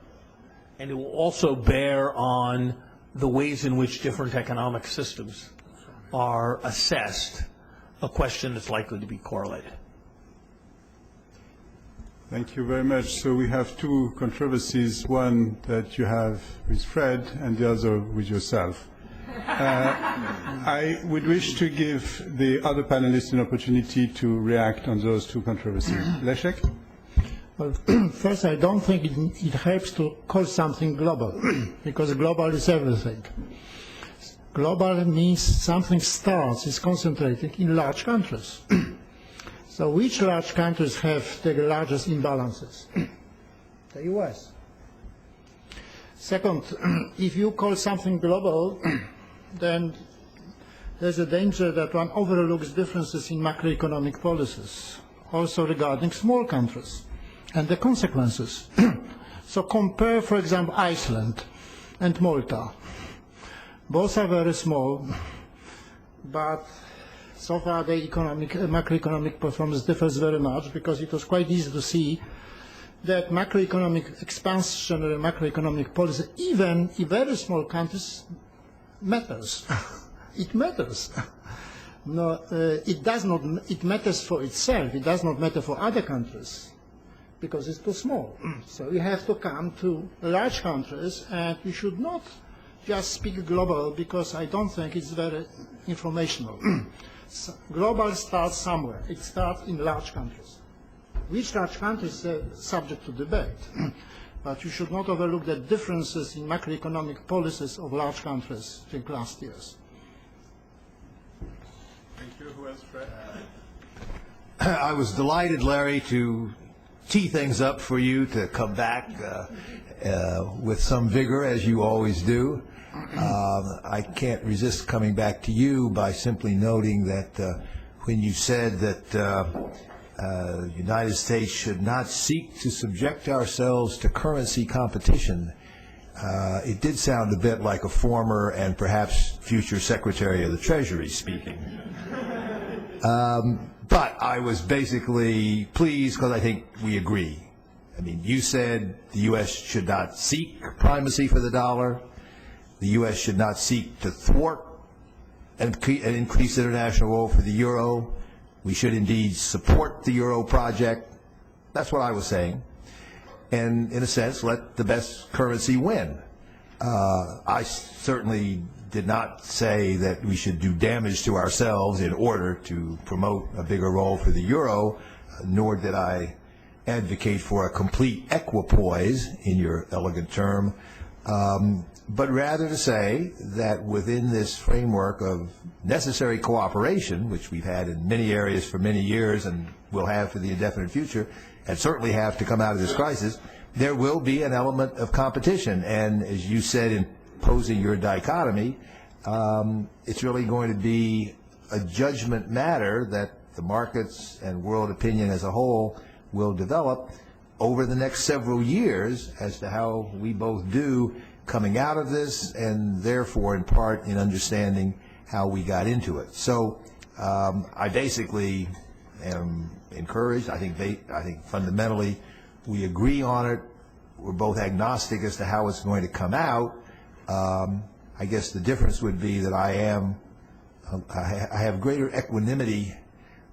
and it will also bear on the ways in which different economic systems are assessed, a question that's likely to be correlated. Thank you very much. So we have 2 controversies, one that you have with Fred and the other with yourself. I would wish to give the other panelists an opportunity to react on those 2 controversies. Leszek? Well, first, I don't think it helps to call something global, because global is everything. Global means something starts, is concentrated in large countries. So which large countries have the largest imbalances? The US. Second, if you call something global, then there's a danger that one overlooks differences in macroeconomic policies, also regarding small countries, and the consequences. So compare, for example, Iceland and Malta. Both are very small, but so far the macroeconomic performance differs very much, because it was quite easy to see that macroeconomic expansion and macroeconomic policy, even in very small countries, matters. It matters. No, it does not. It matters for itself. It does not matter for other countries, because it's too small. So we have to come to large countries, and we should not just speak global, because I don't think it's very informational. So global starts somewhere. It starts in large countries. Which large countries are subject to debate, but you should not overlook the differences in macroeconomic policies of large countries in last years. Thank you. Who else, Fred? I was delighted, Larry, to tee things up for you to come back with some vigor, as you always do. I can't resist coming back to you by simply noting that when you said that the United States should not seek to subject ourselves to currency competition. It did sound a bit like a former and perhaps future Secretary of the Treasury speaking. But I was basically pleased because I think we agree. I mean, you said the U.S. should not seek primacy for the dollar. The U.S. should not seek to thwart and increase international role for the euro. We should indeed support the euro project. That's what I was saying. And in a sense, let the best currency win. I certainly did not say that we should do damage to ourselves in order to promote a bigger role for the euro, nor did I advocate for a complete equipoise, in your elegant term, but rather to say that within this framework of necessary cooperation, which we've had in many areas for many years and will have for the indefinite future, and certainly have to come out of this crisis, there will be an element of competition. And as you said in posing your dichotomy, it's really going to be a judgment matter that the markets and world opinion as a whole will develop over the next several years as to how we both do coming out of this, and therefore in part in understanding how we got into it. So I basically am encouraged. I think fundamentally we agree on it. We're both agnostic as to how it's going to come out. I guess the difference would be that I have greater equanimity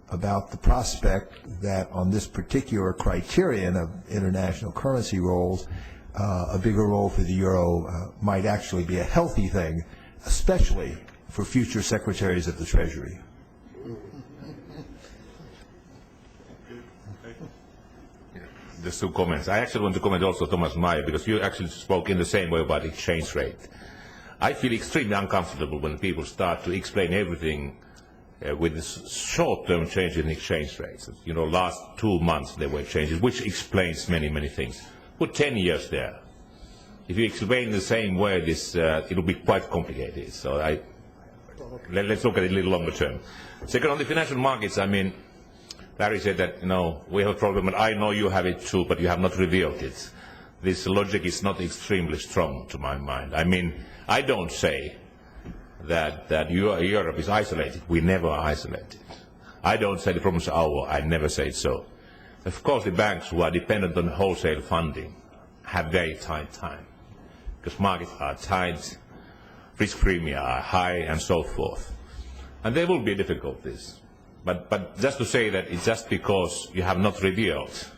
about the prospect that on this particular criterion of international currency roles, a bigger role for the euro might actually be a healthy thing, especially for future secretaries of the Treasury. Just two comments. I actually want to comment also Thomas Meyer, because you actually spoke in the same way about exchange rate. I feel extremely uncomfortable when people start to explain everything with this short-term change in exchange rates. You know, last 2 months there were changes, which explains many, many things. Put 10 years there. If you explain the same way, it will be quite complicated. So let's look at it a little longer term. Second, on the financial markets, I mean, Larry said that, you know, we have a problem, and I know you have it too, but you have not revealed it. This logic is not extremely strong to my mind. I mean, I don't say that Europe is isolated. We never are isolated. I don't say the problems are our. I never say so. Of course, the banks who are dependent on wholesale funding have very tight time, because markets are tight, risk premia are high, and so forth. And there will be difficulties. But just to say that it's just because you have not revealed,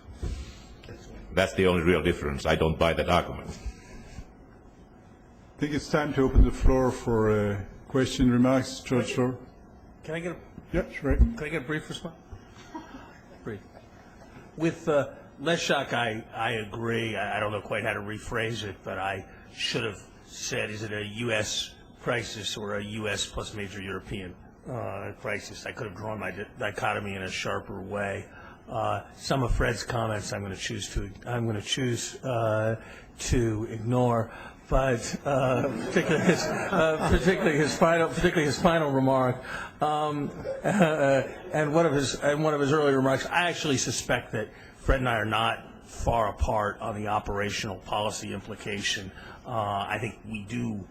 that's the only real difference. I don't buy that argument. I think it's time to open the floor for question, remarks. George Floor. Can I get a brief response? Brief. With Leszek, I agree. I don't know quite how to rephrase it, but I should have said, is it a U.S. crisis or a U.S. plus major European crisis? I could have drawn my dichotomy in a sharper way. Some of Fred's comments I'm going to choose to ignore, but particularly his final remark, and one of his earlier remarks. I actually suspect that Fred and I are not far apart on the operational policy implication. I think we do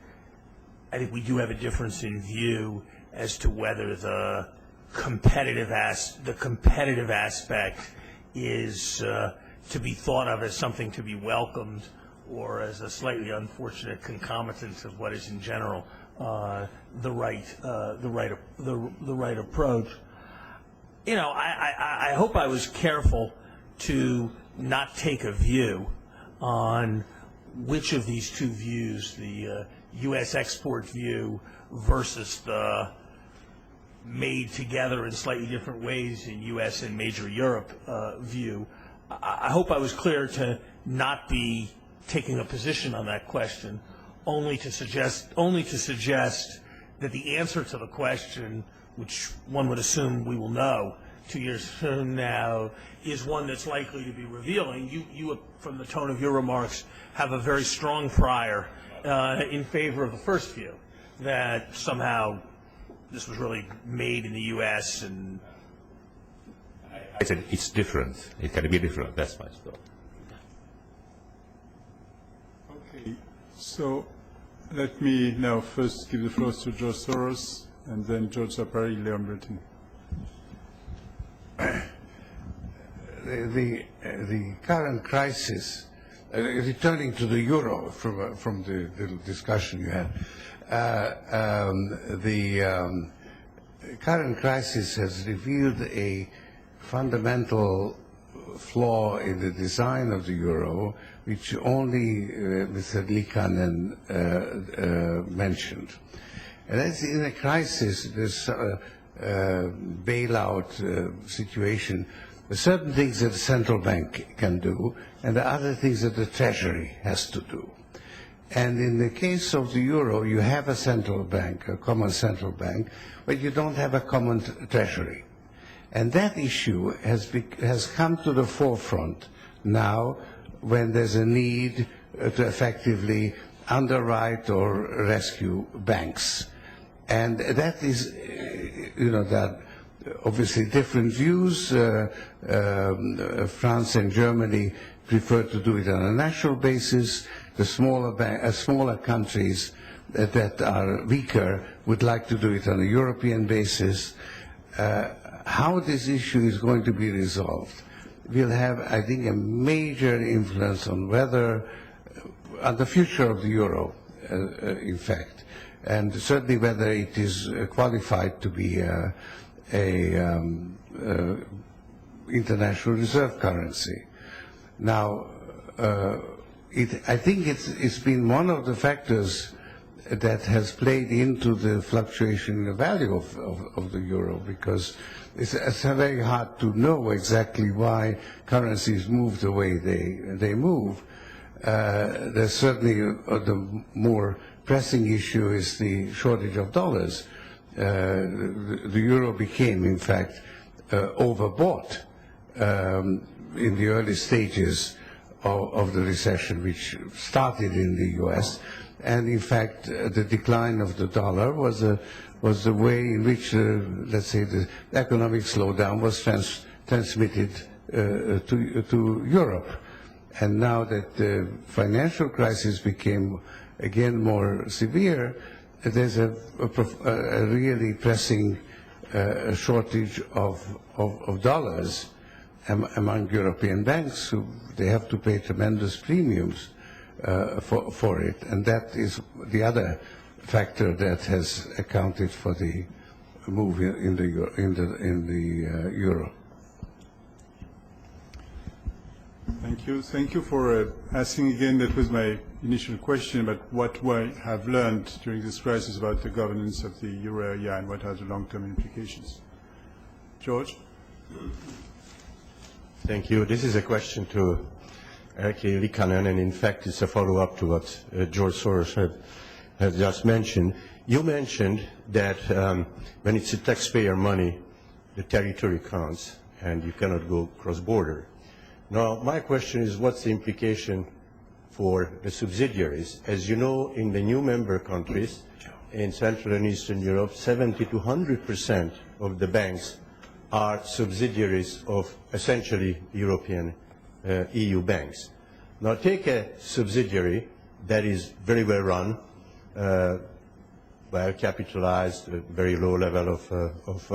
have a difference in view as to whether the competitive aspect is to be thought of as something to be welcomed, or as a slightly unfortunate concomitant of what is in general the right approach. You know, I hope I was careful to not take a view on which of these two views, the U.S. export view versus the made together in slightly different ways in U.S. and major Europe view. I hope I was clear to not be taking a position on that question, only to suggest that the answer to the question, which one would assume we will know 2 years from now, is one that's likely to be revealing. You, from the tone of your remarks, have a very strong prior in favor of the first view, that somehow this was really made in the U.S. and I said it's different. It can be different. That's my story. Okay, so let me now first give the floor to George Soros, and then George Sapari, Leon Breton. The current crisis, returning to the euro from the discussion you had, the current crisis has revealed a fundamental flaw in the design of the euro, which only Mr. Liikanen mentioned. And that's in a crisis, this bailout situation. There are certain things that the central bank can do, and there are other things that the treasury has to do. And in the case of the euro, you have a central bank, a common central bank, but you don't have a common treasury. And that issue has come to the forefront now when there's a need to effectively underwrite or rescue banks. And that is, that obviously different views. France and Germany prefer to do it on a national basis. The smaller countries that are weaker would like to do it on a European basis. How this issue is going to be resolved will have, I think, a major influence on whether, on the future of the euro, in fact, and certainly whether it is qualified to be a international reserve currency. Now, I think it's been one of the factors that has played into the fluctuation in the value of the euro, because it's very hard to know exactly why currencies move the way they move. There's certainly the more pressing issue is the shortage of dollars. The euro became, in fact, overbought in the early stages of the recession, which started in the U.S. And in fact, the decline of the dollar was the way in which, let's say, the economic slowdown was transmitted to Europe. And now that the financial crisis became again more severe, there's a really pressing shortage of dollars among European banks. Who they have to pay tremendous premiums for it, and that is the other factor that has accounted for the move in the euro. Thank you. Thank you for asking again. That was my initial question about what we have learned during this crisis about the governance of the euro area and what are the long-term implications. George? Thank you. This is a question to Erkki, Liikanen, and in fact it's a follow-up to what George Soros had just mentioned. You mentioned that when it's a taxpayer money, the territory counts and you cannot go cross-border. Now, my question is, what's the implication for the subsidiaries? As you know, in the new member countries, in Central and Eastern Europe, 70 to 100% of the banks are subsidiaries of essentially European EU banks. Now, take a subsidiary that is very well run, well capitalized, very low level of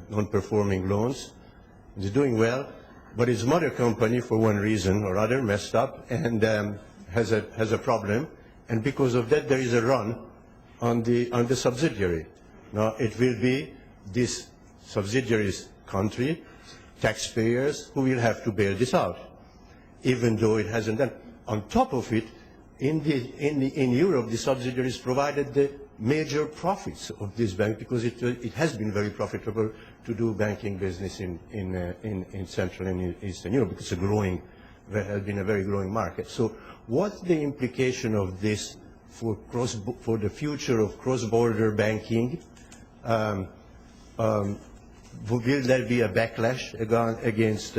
non-performing loans. It's doing well, but its mother company, for one reason or other, messed up and has a problem, and because of that, there is a run on the subsidiary. Now, it will be this subsidiary's country, taxpayers, who will have to bail this out, even though it hasn't done. On top of it, in Europe, the subsidiaries provided the major profits of this bank because it has been very profitable to do banking business in Central and Eastern Europe because there has been a very growing market. So what's the implication of this for the future of cross-border banking? Will there be a backlash against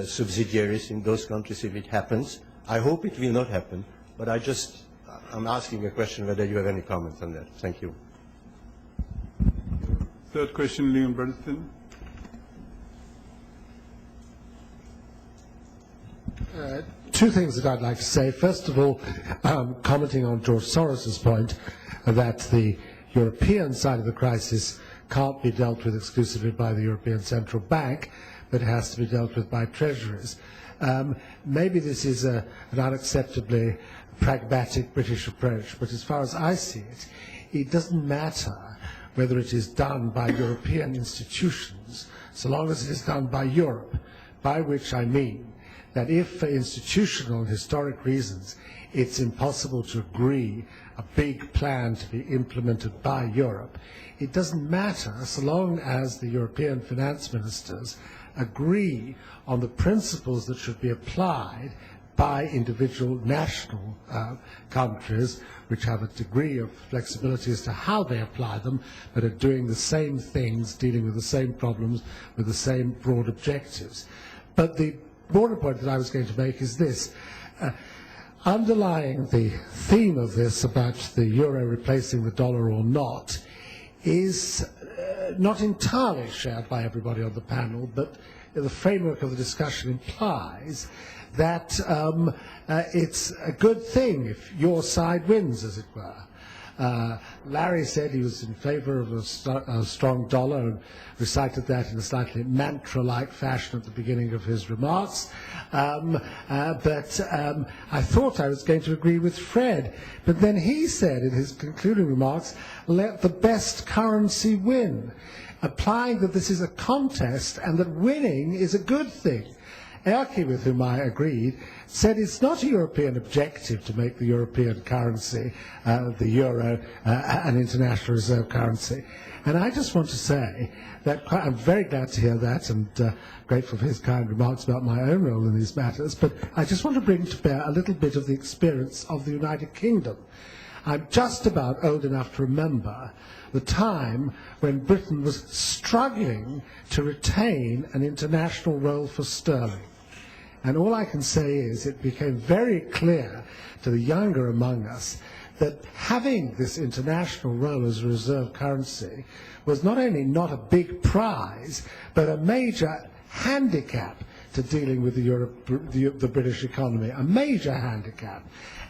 subsidiaries in those countries if it happens? I hope it will not happen, but I'm asking a question whether you have any comment on that. Thank you. Third question, Leon Bergsten. Two things that I'd like to say. First of all, commenting on George Soros's point that the European side of the crisis can't be dealt with exclusively by the European Central Bank, but it has to be dealt with by treasuries. Maybe this is an unacceptably pragmatic British approach, but as far as I see it, it doesn't matter whether it is done by European institutions, so long as it is done by Europe, by which I mean that if for institutional and historic reasons it's impossible to agree a big plan to be implemented by Europe, it doesn't matter so long as the European finance ministers agree on the principles that should be applied by individual national countries, which have a degree of flexibility as to how they apply them, but are doing the same things, dealing with the same problems, with the same broad objectives. But the broader point that I was going to make is this. Underlying the theme of this about the euro replacing the dollar or not is not entirely shared by everybody on the panel, but the framework of the discussion implies that it's a good thing if your side wins, as it were. Larry said he was in favor of a strong dollar and recited that in a slightly mantra-like fashion at the beginning of his remarks. But I thought I was going to agree with Fred. But then he said in his concluding remarks, let the best currency win, applying that this is a contest and that winning is a good thing. Erkki, with whom I agreed, said it's not a European objective to make the European currency, the euro, an international reserve currency. And I just want to say that I'm very glad to hear that and grateful for his kind remarks about my own role in these matters, but I just want to bring to bear a little bit of the experience of the United Kingdom. I'm just about old enough to remember the time when Britain was struggling to retain an international role for sterling. And all I can say is it became very clear to the younger among us that having this international role as a reserve currency was not only not a big prize, but a major handicap to dealing with the British economy, a major handicap.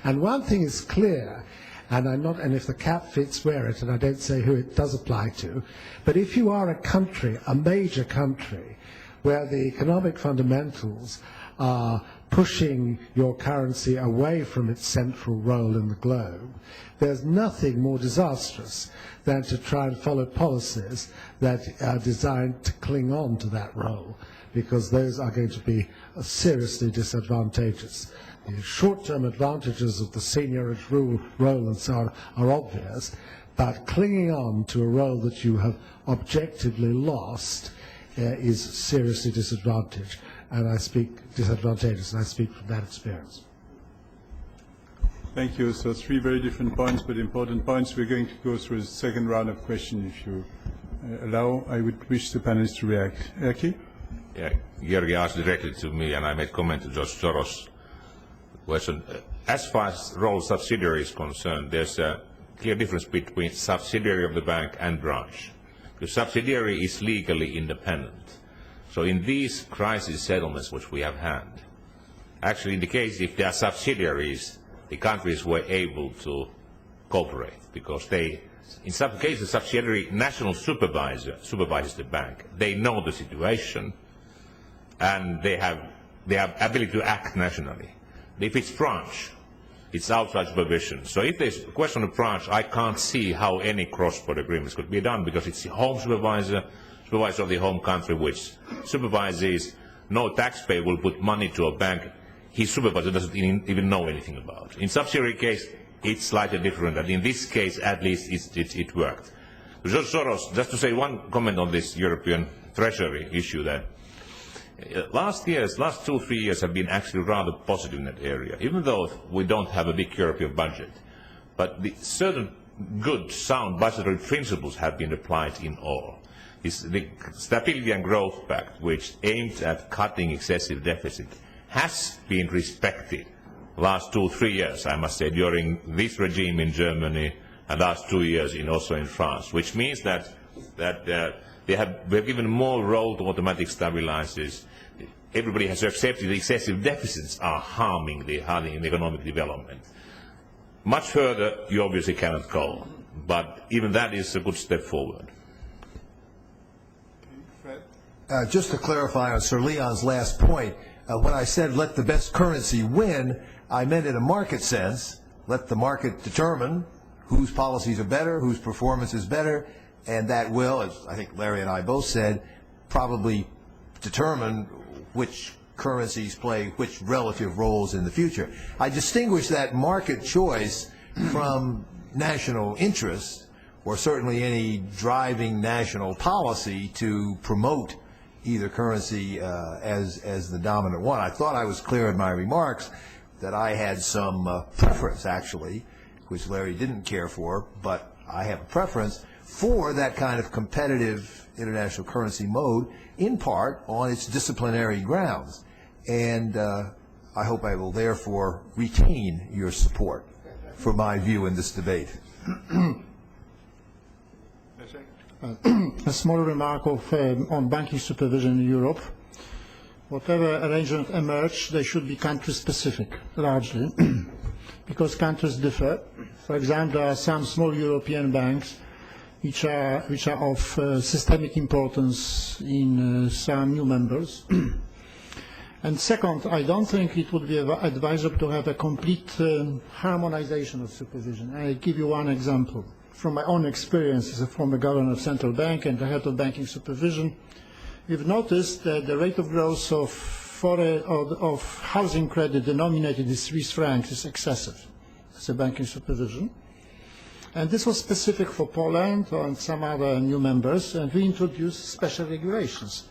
And one thing is clear, and if the cap fits, wear it, and I don't say who it does apply to, but if you are a country, a major country, where the economic fundamentals are pushing your currency away from its central role in the globe, there's nothing more disastrous than to try and follow policies that are designed to cling on to that role, because those are going to be seriously disadvantageous. The short-term advantages of the seigniorage role and so on are obvious, but clinging on to a role that you have objectively lost is seriously disadvantaged. And I speak disadvantageous, and I speak from that experience. Thank you. So 3 very different points, but important points. We're going to go through the second round of questions, if you allow. I would wish the panelists to react. Erkki? Yeah, Georgi asked directly to me, and I made comment to George Soros' question. As far as role subsidiary is concerned, there's a clear difference between subsidiary of the bank and branch. The subsidiary is legally independent. So in these crisis settlements which we have had, actually in the case if there are subsidiaries, the countries were able to cooperate because they, in some cases, the subsidiary national supervisor supervises the bank. They know the situation and they have ability to act nationally. If it's branch, it's outside supervision. So if there's a question of branch, I can't see how any cross-border agreements could be done because it's the home supervisor of the home country which supervises. No taxpayer will put money to a bank his supervisor doesn't even know anything about. In subsidiary case, it's slightly different, and in this case, at least, it worked. George Soros, just to say one comment on this European Treasury issue, that last 2-3 years have been actually rather positive in that area, even though we don't have a big European budget. But the certain good, sound budgetary principles have been applied in all. The Stability and Growth Pact, which aimed at cutting excessive deficit, has been respected last 2-3 years, I must say, during this regime in Germany and last 2 years also in France, which means that we have given more role to automatic stabilizers. Everybody has accepted the excessive deficits are harming the economic development. Much further you obviously cannot go, but even that is a good step forward. Just to clarify on Sir Leon's last point, when I said let the best currency win, I meant in a market sense, let the market determine whose policies are better, whose performance is better, and that will, as I think Larry and I both said, probably determine which currencies play which relative roles in the future. I distinguish that market choice from national interest, or certainly any driving national policy to promote either currency as the dominant one. I thought I was clear in my remarks that I had some preference, actually, which Larry didn't care for, but I have a preference for that kind of competitive international currency mode, in part on its disciplinary grounds. And I hope I will therefore retain your support for my view in this debate. A small remark on banking supervision in Europe. Whatever arrangement emerge, they should be country-specific, largely, because countries differ. For example, there are some small European banks which are of systemic importance in some new members. And second, I don't think it would be advisable to have a complete harmonization of supervision. I give you one example. From my own experience as a former governor of central bank and the head of banking supervision, we've noticed that the rate of growth of housing credit denominated in Swiss francs is excessive as a banking supervision. And this was specific for Poland and some other new members, and we introduced special regulations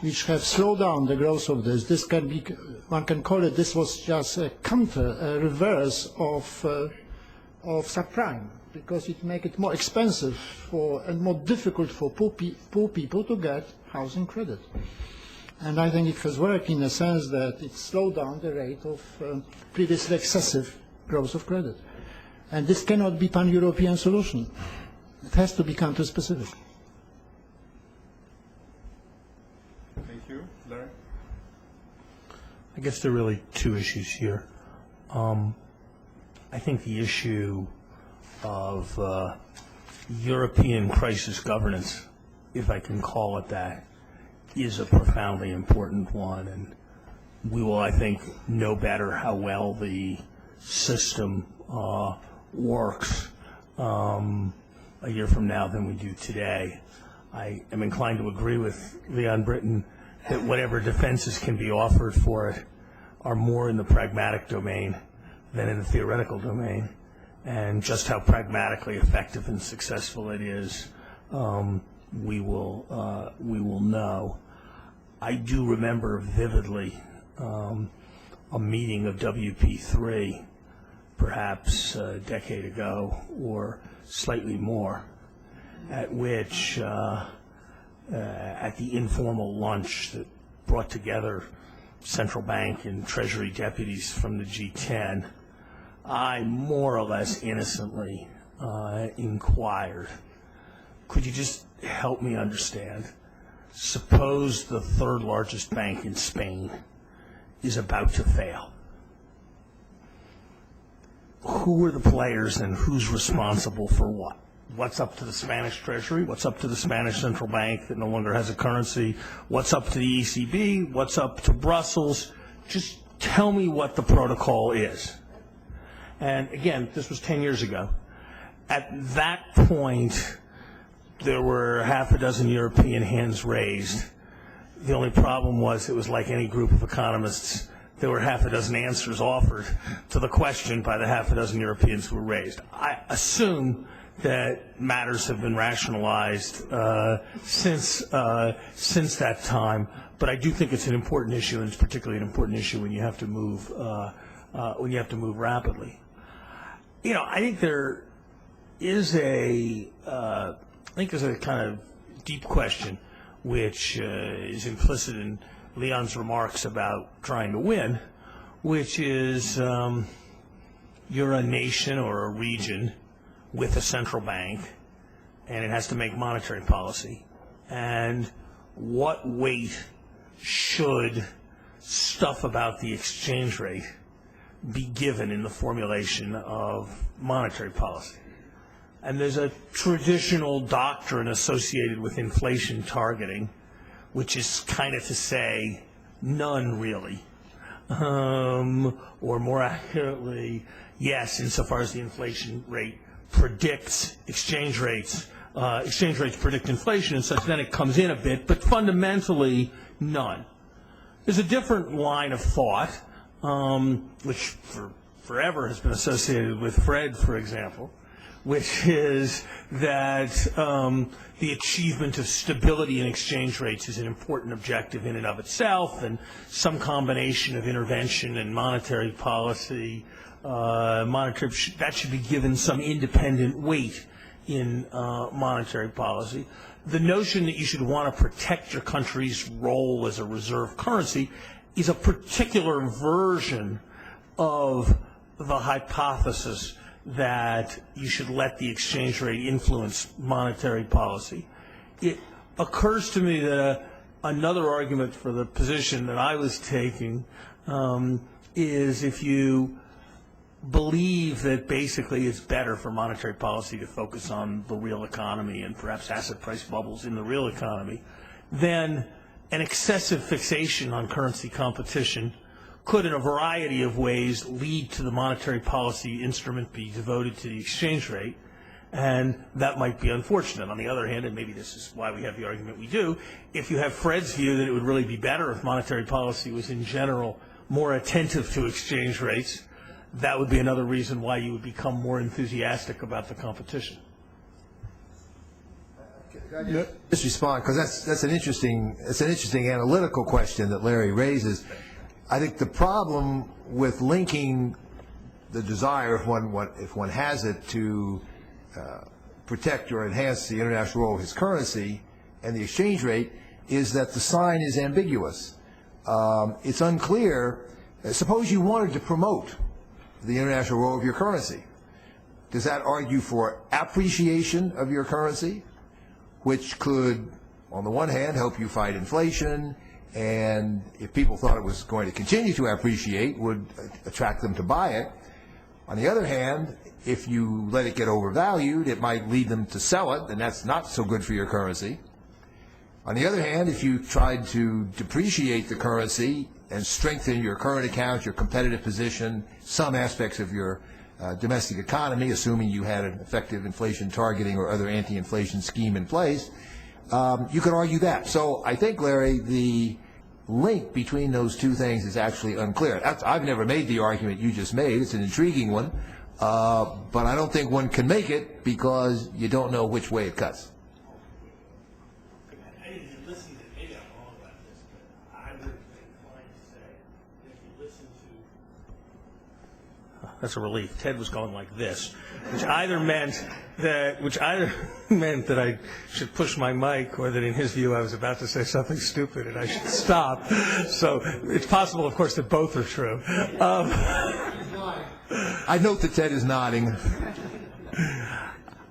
which have slowed down the growth of this. This can be, one can call it, this was just a counter, a reverse of subprime, because it makes it more expensive and more difficult for poor people to get housing credit. And I think it has worked in the sense that it slowed down the rate of previously excessive growth of credit. And this cannot be pan-European solution. It has to be country-specific. Thank you. Larry? I guess there are really two issues here. I think the issue of European crisis governance, if I can call it that, is a profoundly important one, and we will, I think, know better how well the system works a year from now than we do today. I am inclined to agree with Leon Britton that whatever defenses can be offered for it are more in the pragmatic domain than in the theoretical domain. And just how pragmatically effective and successful it is, we will know. I do remember vividly a meeting of WP3, perhaps a decade ago or slightly more, at which, at the informal lunch that brought together central bank and treasury deputies from the G10, I more or less innocently inquired, could you just help me understand? Suppose the third largest bank in Spain is about to fail. Who are the players and who's responsible for what? What's up to the Spanish Treasury? What's up to the Spanish Central Bank that no longer has a currency? What's up to the ECB? What's up to Brussels? Just tell me what the protocol is. And again, this was 10 years ago. At that point, there were half a dozen European hands raised. The only problem was it was like any group of economists. There were half a dozen answers offered to the question by the half a dozen Europeans who were raised. I assume that matters have been rationalized since that time, but I do think it's an important issue, and it's particularly an important issue when you have to move rapidly. You know, I think there is there's a kind of deep question which is implicit in Leon's remarks about trying to win, which is you're a nation or a region with a central bank, and it has to make monetary policy. and what weight should stuff about the exchange rate be given in the formulation of monetary policy. And there's a traditional doctrine associated with inflation targeting, which is kind of to say none really. Or more accurately, yes, insofar as the inflation rate predicts exchange rates predict inflation and such, then it comes in a bit, but fundamentally none. There's a different line of thought, which forever has been associated with Fred, for example, which is that the achievement of stability in exchange rates is an important objective in and of itself, and some combination of intervention and monetary policy, that should be given some independent weight in monetary policy. The notion that you should want to protect your country's role as a reserve currency is a particular version of the hypothesis that you should let the exchange rate influence monetary policy. It occurs to me that another argument for the position that I was taking is if you believe that basically it's better for monetary policy to focus on the real economy and perhaps asset price bubbles in the real economy, then an excessive fixation on currency competition could in a variety of ways lead to the monetary policy instrument be devoted to the exchange rate, and that might be unfortunate. On the other hand, and maybe this is why we have the argument we do, if you have Fred's view that it would really be better if monetary policy was in general more attentive to exchange rates, that would be another reason why you would become more enthusiastic about the competition. Can I just respond, because that's an interesting analytical question that Larry raises. I think the problem with linking the desire, if one has it, to protect or enhance the international role of his currency and the exchange rate is that the sign is ambiguous. It's unclear. Suppose you wanted to promote the international role of your currency. Does that argue for appreciation of your currency, which could, on the one hand, help you fight inflation, and if people thought it was going to continue to appreciate, would attract them to buy it? On the other hand, if you let it get overvalued, it might lead them to sell it, and that's not so good for your currency. On the other hand, if you tried to depreciate the currency and strengthen your current account, your competitive position, some aspects of your domestic economy, assuming you had an effective inflation targeting or other anti-inflation scheme in place, you could argue that. So I think, Larry, the link between those two things is actually unclear. I've never made the argument you just made. It's an intriguing one, but I don't think one can make it because you don't know which way it cuts. That's a relief. Ted was going like this, which either meant that I should push my mic, or that in his view I was about to say something stupid and I should stop. So it's possible, of course, that both are true. I note that Ted is nodding.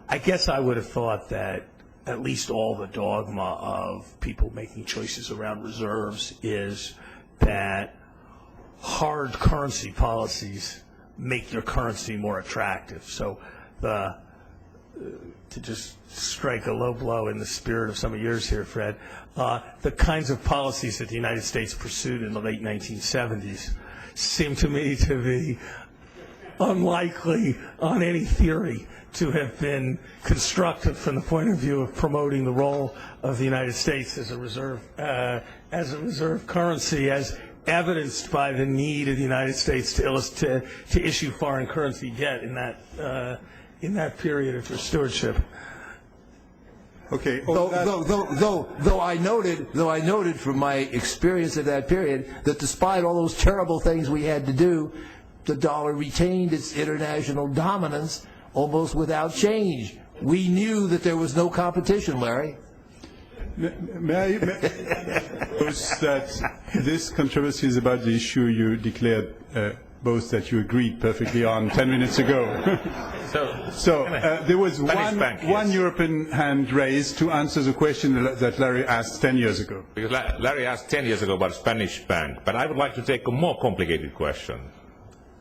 I guess I would have thought that at least all the dogma of people making choices around reserves is that hard currency policies make your currency more attractive. So to just strike a low blow in the spirit of some of yours here, Fred, the kinds of policies that the United States pursued in the late 1970s seem to me to be unlikely on any theory to have been constructed from the point of view of promoting the role of the United States as a reserve currency, as evidenced by the need of the United States to issue foreign currency debt in that period of your stewardship. Okay. Though I noted from my experience of that period that despite all those terrible things we had to do, the dollar retained its international dominance almost without change. We knew that there was no competition, Larry. May I propose that this controversy is about the issue you declared both that you agreed perfectly on 10 minutes ago. So there was one European hand raised to answer the question that Larry asked 10 years ago. Because Larry asked 10 years ago about Spanish bank, but I would like to take a more complicated question.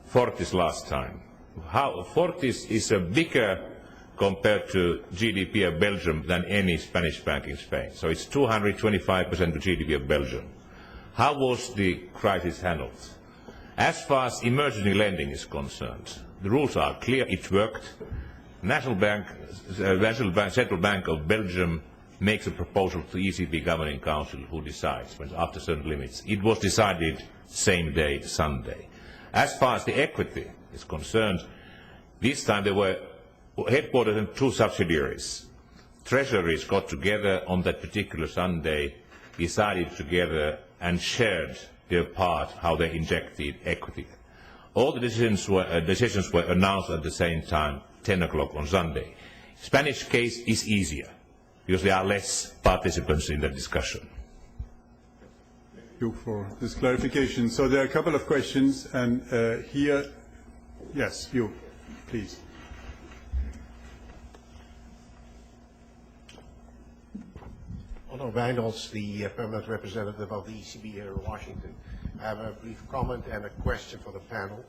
Fortis last time. How Fortis is a bigger compared to GDP of Belgium than any Spanish bank in Spain. So it's 225% of GDP of Belgium. How was the crisis handled? As far as emergency lending is concerned, the rules are clear, it worked. Central Bank of Belgium makes a proposal to ECB Governing Council, who decides after certain limits. It was decided same day, Sunday. As far as the equity is concerned, this time there were headquarters and two subsidiaries. Treasuries got together on that particular Sunday, decided together and shared their part, how they injected equity. All the decisions were announced at the same time, 10 o'clock on Sunday. Spanish case is easier, because there are less participants in the discussion. Thank you for this clarification. So there are a couple of questions, and here, yes, you, please. Onno Wijnolds, the permanent representative of the ECB here in Washington. I have a brief comment and a question for the panel.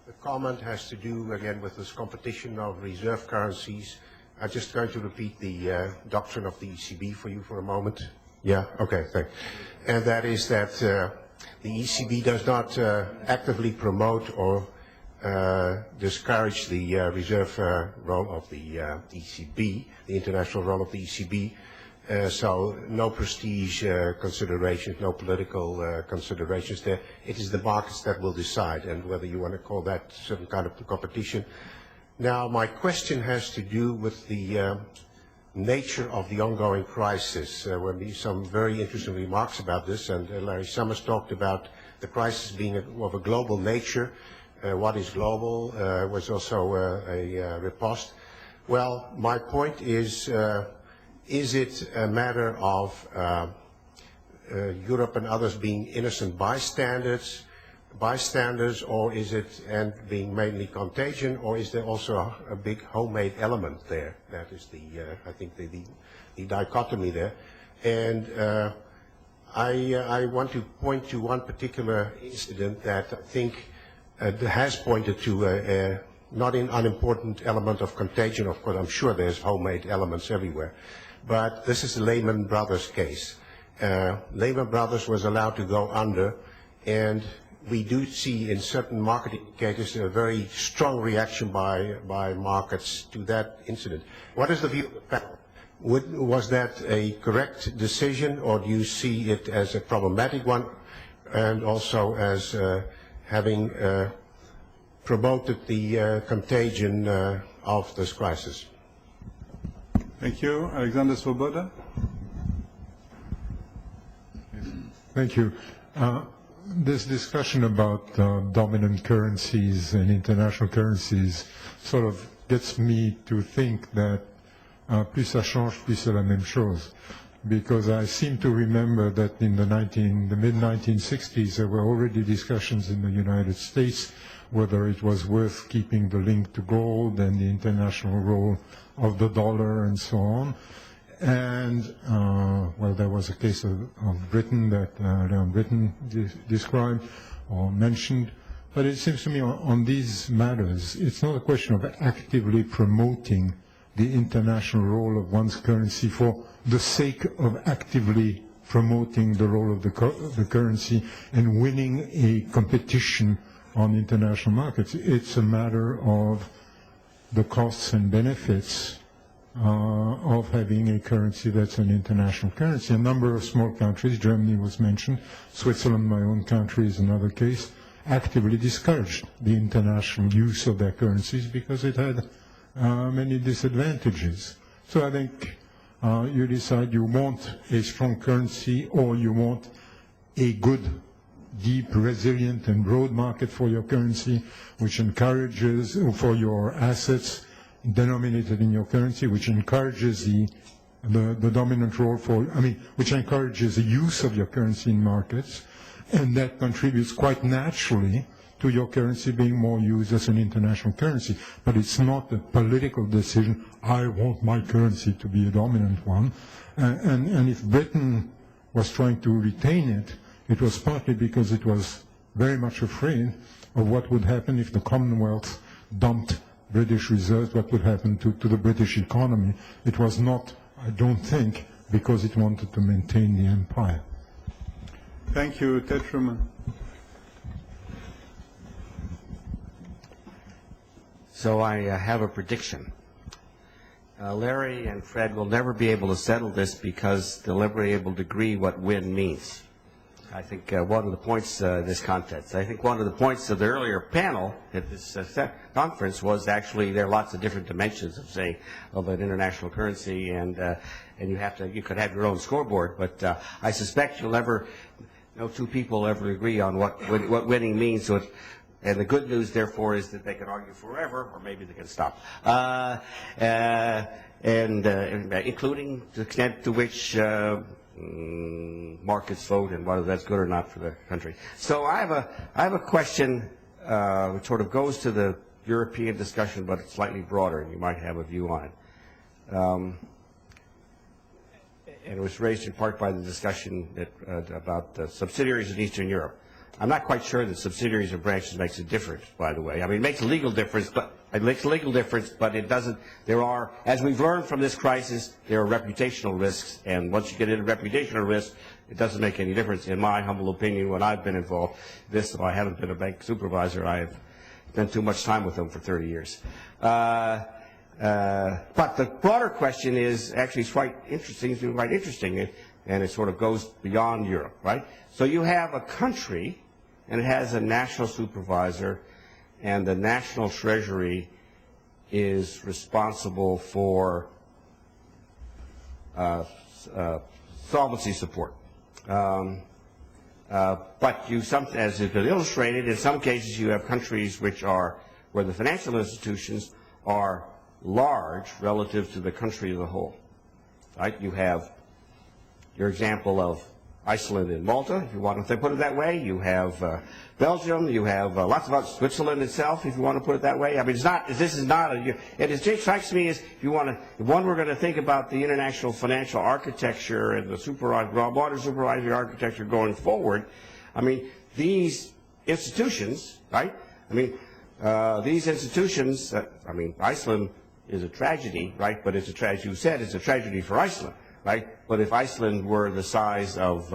The comment has to do, again, with this competition of reserve currencies. I'm just going to repeat the doctrine of the ECB for you for a moment. Yeah, okay, thanks. And that is that the ECB does not actively promote or discourage the reserve role of the ECB, the international role of the ECB. So no prestige considerations, no political considerations there. It is the markets that will decide, and whether you want to call that certain kind of competition. Now, my question has to do with the nature of the ongoing crisis. There will be some very interesting remarks about this, and Larry Summers talked about the crisis being of a global nature. What is global was also a riposte. Well, my point is it a matter of Europe and others being innocent bystanders, or is it and being mainly contagion, or is there also a big homemade element there? That is the I think the dichotomy there. And I want to point to one particular incident that I think has pointed to a not an unimportant element of contagion. Of course, I'm sure there's homemade elements everywhere. But this is the Lehman Brothers case. Lehman Brothers was allowed to go under, and we do see in certain market indicators a very strong reaction by markets to that incident. What is the view of the panel? Was that a correct decision, or do you see it as a problematic one, and also as having promoted the contagion of this crisis? Thank you. Alexander Svoboda. Thank you. This discussion about dominant currencies and international currencies sort of gets me to think that plus ça change, plus c'est la même chose. Because I seem to remember that in the mid-1960s there were already discussions in the United States whether it was worth keeping the link to gold and the international role of the dollar and so on. And, well, there was a case of Britain that Leon Britain described or mentioned. But it seems to me on these matters, it's not a question of actively promoting the international role of one's currency for the sake of actively promoting the role of the currency and winning a competition on international markets. It's a matter of the costs and benefits of having a currency that's an international currency. A number of small countries, Germany was mentioned, Switzerland, my own country, is another case, actively discouraged the international use of their currencies because it had many disadvantages. So I think you decide you want a strong currency or you want a good, deep, resilient and broad market for your currency, which encourages, for your assets denominated in your currency, which encourages the dominant role which encourages the use of your currency in markets, and that contributes quite naturally to your currency being more used as an international currency. But it's not a political decision, I want my currency to be a dominant one. And if Britain was trying to retain it, it was partly because it was very much afraid of what would happen if the Commonwealth dumped British reserves, what would happen to the British economy. It was not, I don't think, because it wanted to maintain the empire. Thank you, Ted Truman. So I have a prediction. Larry and Fred will never be able to settle this because they'll never be able to agree what win means. I think one of the points this contest, I think one of the points of the earlier panel at this conference was actually there are lots of different dimensions of, say, of an international currency, and you could have your own scoreboard, but I suspect no two people ever agree on what winning means. So and the good news, therefore, is that they can argue forever, or maybe they can stop, including the extent to which markets vote and whether that's good or not for the country. So I have a question which sort of goes to the European discussion, but it's slightly broader, and you might have a view on it. And it was raised in part by the discussion about subsidiaries in Eastern Europe. I'm not quite sure that subsidiaries or branches makes a difference, by the way. I mean, it makes a legal difference, but it doesn't. There are, as we've learned from this crisis, there are reputational risks, and once you get into reputational risks, it doesn't make any difference. In my humble opinion, when I've been involved, though I haven't been a bank supervisor, I have spent too much time with them for 30 years. But the broader question is actually quite interesting, and it sort of goes beyond Europe, right? So you have a country, and it has a national supervisor, and the national treasury is responsible for solvency support. But as has been illustrated, in some cases you have countries where the financial institutions are large relative to the country as a whole. Right? You have your example of Iceland and Malta, if you want to put it that way. You have Belgium. You have lots about Switzerland itself, if you want to put it that way. I mean, it strikes me as if we're going to think about the international financial architecture and the broader supervisory architecture going forward. I mean, these institutions, right? I mean, Iceland is a tragedy, right? But it's a tragedy. You said it's a tragedy for Iceland, right? But if Iceland were the size of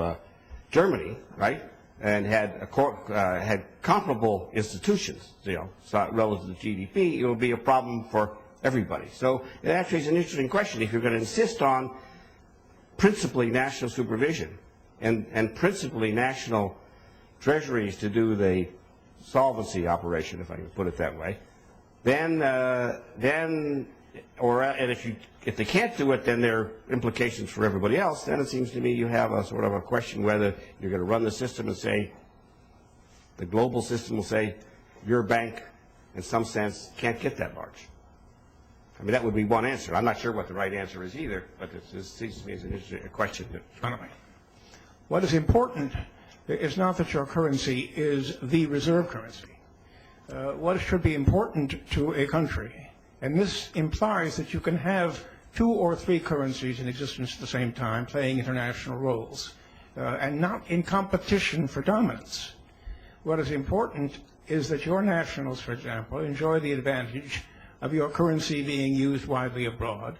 Germany, right, and had comparable institutions, relative to GDP, it would be a problem for everybody. So it actually is an interesting question. If you're going to insist on principally national supervision and principally national treasuries to do the solvency operation, if I can put it that way, if they can't do it, then there are implications for everybody else. Then it seems to me you have a sort of a question whether you're going to run the system and say, the global system will say, your bank, in some sense, can't get that large. I mean, that would be one answer. I'm not sure what the right answer is either, but it seems to me as an interesting question. What is important is not that your currency is the reserve currency. What should be important to a country, and this implies that you can have 2 or 3 currencies in existence at the same time playing international roles, and not in competition for dominance. What is important is that your nationals, for example, enjoy the advantage of your currency being used widely abroad,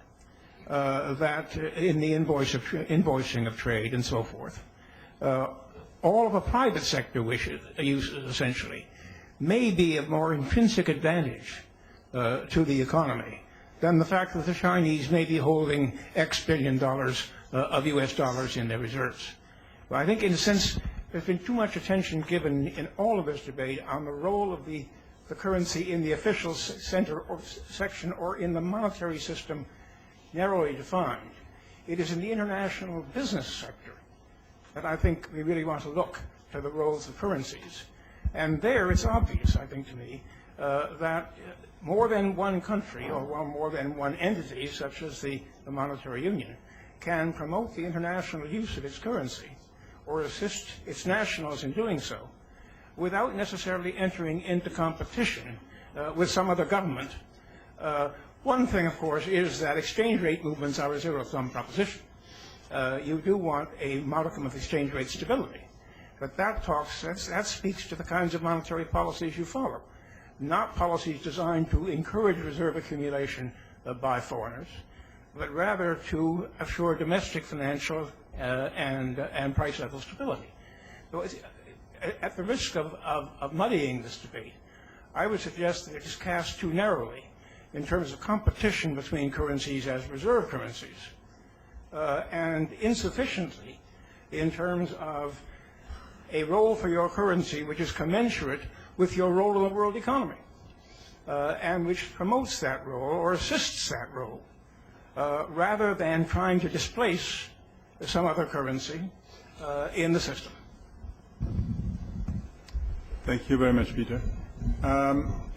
that in the invoicing of trade and so forth. All of a private sector uses, essentially, may be of more intrinsic advantage to the economy than the fact that the Chinese may be holding X billion dollars of U.S. dollars in their reserves. Well, I think, in a sense, there's been too much attention given in all of this debate on the role of the currency in the official center or section or in the monetary system narrowly defined. It is in the international business sector that I think we really want to look to the roles of currencies. And there it's obvious, I think to me, that more than one country or more than one entity, such as the monetary union, can promote the international use of its currency or assist its nationals in doing so without necessarily entering into competition with some other government. One thing, of course, is that exchange rate movements are a zero-sum proposition. You do want a modicum of exchange rate stability, but that speaks to the kinds of monetary policies you follow, not policies designed to encourage reserve accumulation by foreigners, but rather to assure domestic financial and price level stability. So at the risk of muddying this debate, I would suggest that it is cast too narrowly in terms of competition between currencies as reserve currencies, and insufficiently in terms of a role for your currency which is commensurate with your role in the world economy, and which promotes that role or assists that role, rather than trying to displace some other currency in the system. Thank you very much, Peter.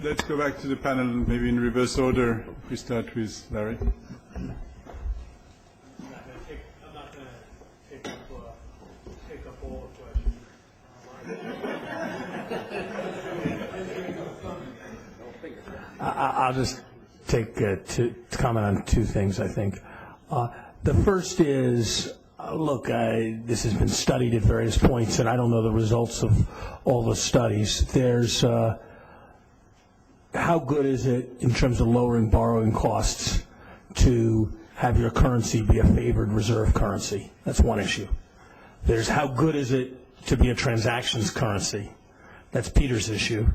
Let's go back to the panel, maybe in reverse order. We start with Larry. I'm not going to take up all the questions. I'll just take to comment on two things, I think. The first is, look, this has been studied at various points, and I don't know the results of all the studies. There's how good is it in terms of lowering borrowing costs to have your currency be a favored reserve currency? That's one issue. There's how good is it to be a transactions currency? That's Peter's issue.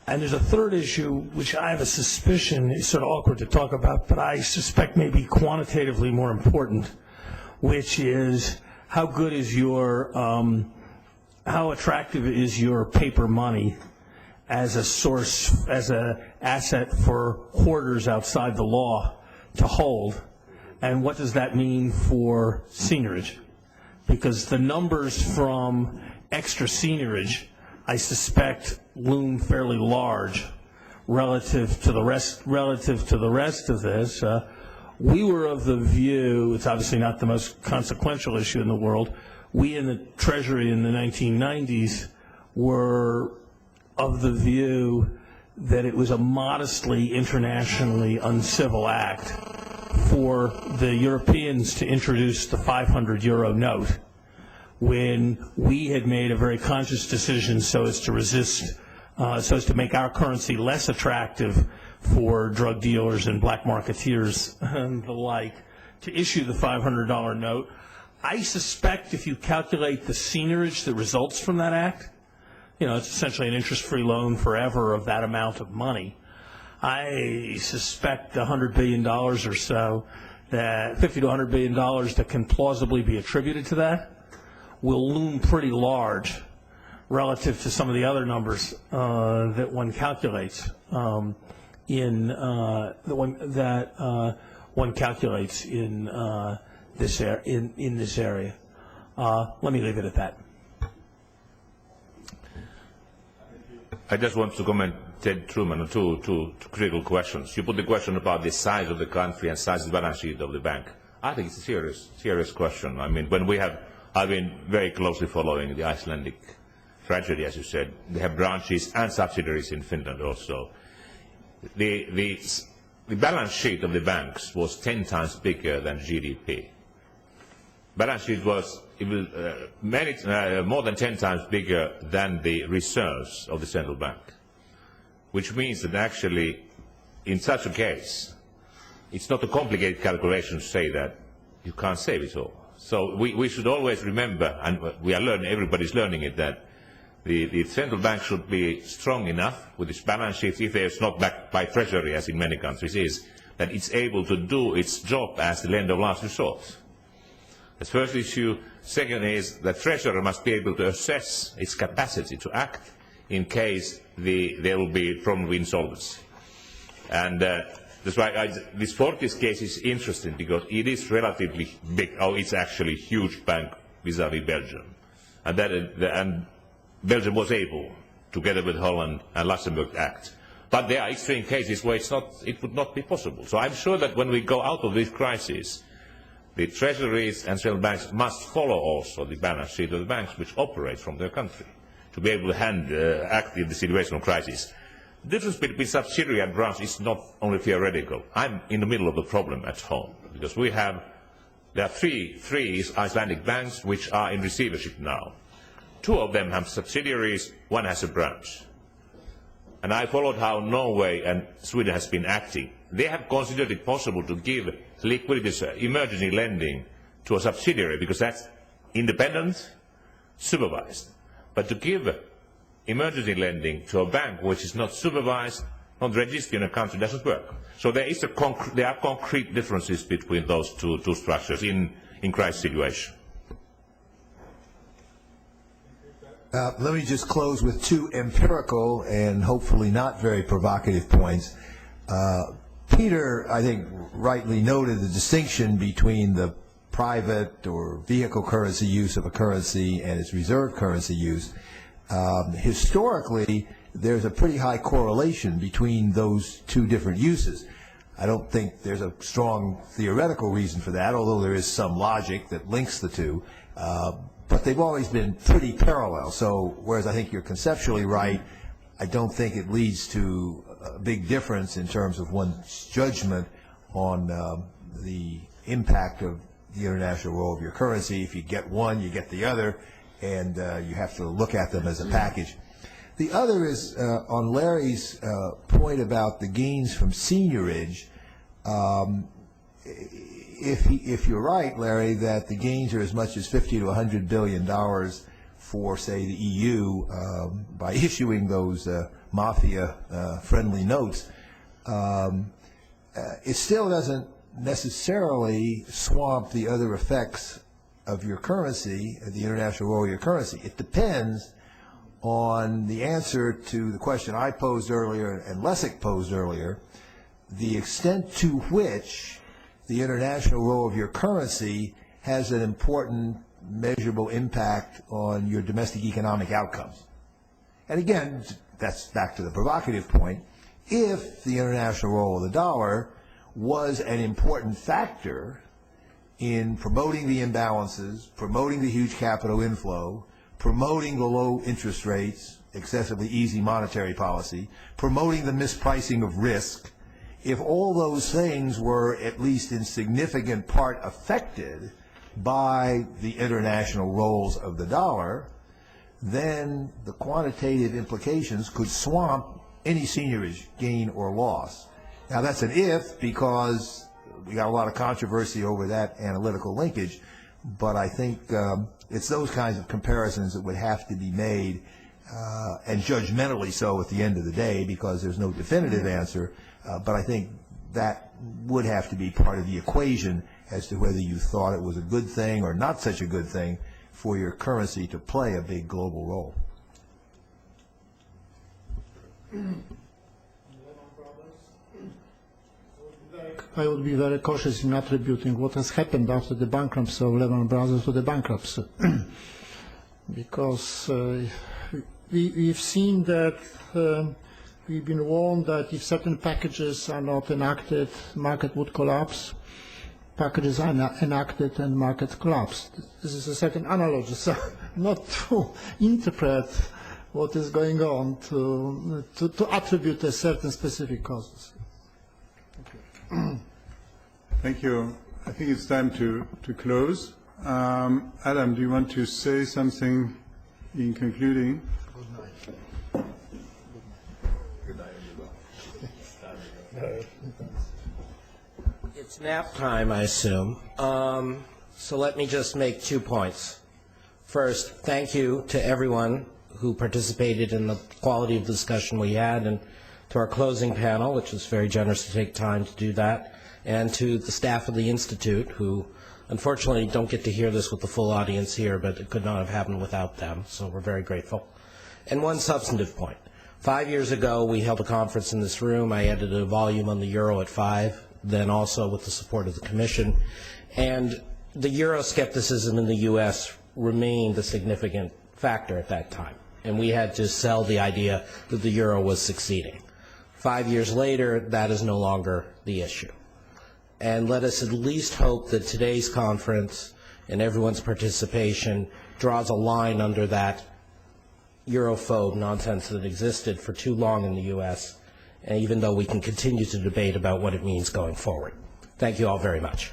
And there's a third issue, which I have a suspicion is sort of awkward to talk about, but I suspect may be quantitatively more important, which is how good is your, how attractive is your paper money as a source, as an asset for hoarders outside the law to hold, and what does that mean for seigniorage? Because the numbers from extra seigniorage, I suspect, loom fairly large relative to the rest of this. We were of the view, it's obviously not the most consequential issue in the world, we in the Treasury in the 1990s were of the view that it was a modestly internationally uncivil act for the Europeans to introduce the 500 euro note when we had made a very conscious decision so as to resist, so as to make our currency less attractive for drug dealers and black marketeers and the like, to issue the $500 note. I suspect if you calculate the seigniorage that results from that act, it's essentially an interest-free loan forever of that amount of money. I suspect $100 billion or so, that $50 to $100 billion that can plausibly be attributed to that will loom pretty large relative to some of the other numbers that one calculates in this area. Let me leave it at that. I just want to comment, Ted Truman, on two critical questions. You put the question about the size of the country and size of the balance sheet of the bank. I think it's a serious question. I mean, I've been very closely following the Icelandic tragedy, as you said. They have branches and subsidiaries in Finland also. The balance sheet of the banks was 10 times bigger than GDP. Balance sheet was more than 10 times bigger than the reserves of the central bank, which means that actually, in such a case, it's not a complicated calculation to say that you can't save it all. So we should always remember, and we are learning, everybody's learning it, that the central bank should be strong enough with its balance sheet, if it's not backed by treasury, as in many countries is, that it's able to do its job as the lender of last resort. That's the first issue. Second is that treasurer must be able to assess its capacity to act in case there will be problem with insolvency. And that's why this Fortis case is interesting, because it is relatively big. It's actually a huge bank vis-à-vis Belgium. And Belgium was able, together with Holland and Luxembourg, to act. But there are extreme cases where it would not be possible. So I'm sure that when we go out of this crisis, the treasuries and central banks must follow also the balance sheet of the banks which operate from their country, to be able to act in the situation of crisis. The difference between subsidiary and branch is not only theoretical. I'm in the middle of the problem at home, because there are three Icelandic banks which are in receivership now. 2 of them have subsidiaries, 1 has a branch. And I followed how Norway and Sweden has been acting. They have considered it possible to give liquidity emergency lending to a subsidiary because that's independent, supervised. But to give emergency lending to a bank which is not supervised, not registered in a country, doesn't work. So there are concrete differences between those two structures in crisis situation. Let me just close with 2 empirical and hopefully not very provocative points. Peter, I think, rightly noted the distinction between the private or vehicle currency use of a currency and its reserve currency use. Historically, there's a pretty high correlation between those 2 different uses. I don't think there's a strong theoretical reason for that, although there is some logic that links the 2. But they've always been pretty parallel. So whereas I think you're conceptually right, I don't think it leads to a big difference in terms of one's judgment on the impact of the international role of your currency. If you get one, you get the other, and you have to look at them as a package. The other is on Larry's point about the gains from seniorage. If you're right, Larry, that the gains are as much as $50 to $100 billion for, say, the EU by issuing those mafia-friendly notes, it still doesn't necessarily swamp the other effects of your currency, the international role of your currency. It depends on the answer to the question I posed earlier and Leszek posed earlier, the extent to which the international role of your currency has an important measurable impact on your domestic economic outcomes. And again, that's back to the provocative point. If the international role of the dollar was an important factor in promoting the imbalances, promoting the huge capital inflow, promoting the low interest rates, excessively easy monetary policy, promoting the mispricing of risk, if all those things were at least in significant part affected by the international roles of the dollar, then the quantitative implications could swamp any seniorage gain or loss. Now that's an if, because we got a lot of controversy over that analytical linkage, but I think it's those kinds of comparisons that would have to be made, and judgmentally so at the end of the day, because there's no definitive answer, but I think that would have to be part of the equation as to whether you thought it was a good thing or not such a good thing for your currency to play a big global role. I would be very cautious in attributing what has happened after the bankruptcy of Lehman Brothers to the bankruptcy, because we've seen that we've been warned that if certain packages are not enacted, market would collapse. Packages are enacted and market collapse. This is a certain analogy, so not to interpret what is going on, to attribute a certain specific causes. Thank you. I think it's time to close. Adam, do you want to say something in concluding? It's nap time, I assume. So let me just make 2 points. First, thank you to everyone who participated in the quality of the discussion we had, and to our closing panel, which was very generous to take time to do that, and to the staff of the Institute, who unfortunately don't get to hear this with the full audience here, but it could not have happened without them, so we're very grateful. And one substantive point. 5 years ago, we held a conference in this room. I edited a volume on the euro at 5, then also with the support of the Commission. And the Euroscepticism in the U.S. remained a significant factor at that time. And we had to sell the idea that the euro was succeeding. 5 years later, that is no longer the issue. And let us at least hope that today's conference and everyone's participation draws a line under that Europhobe nonsense that existed for too long in the U.S., and even though we can continue to debate about what it means going forward. Thank you all very much.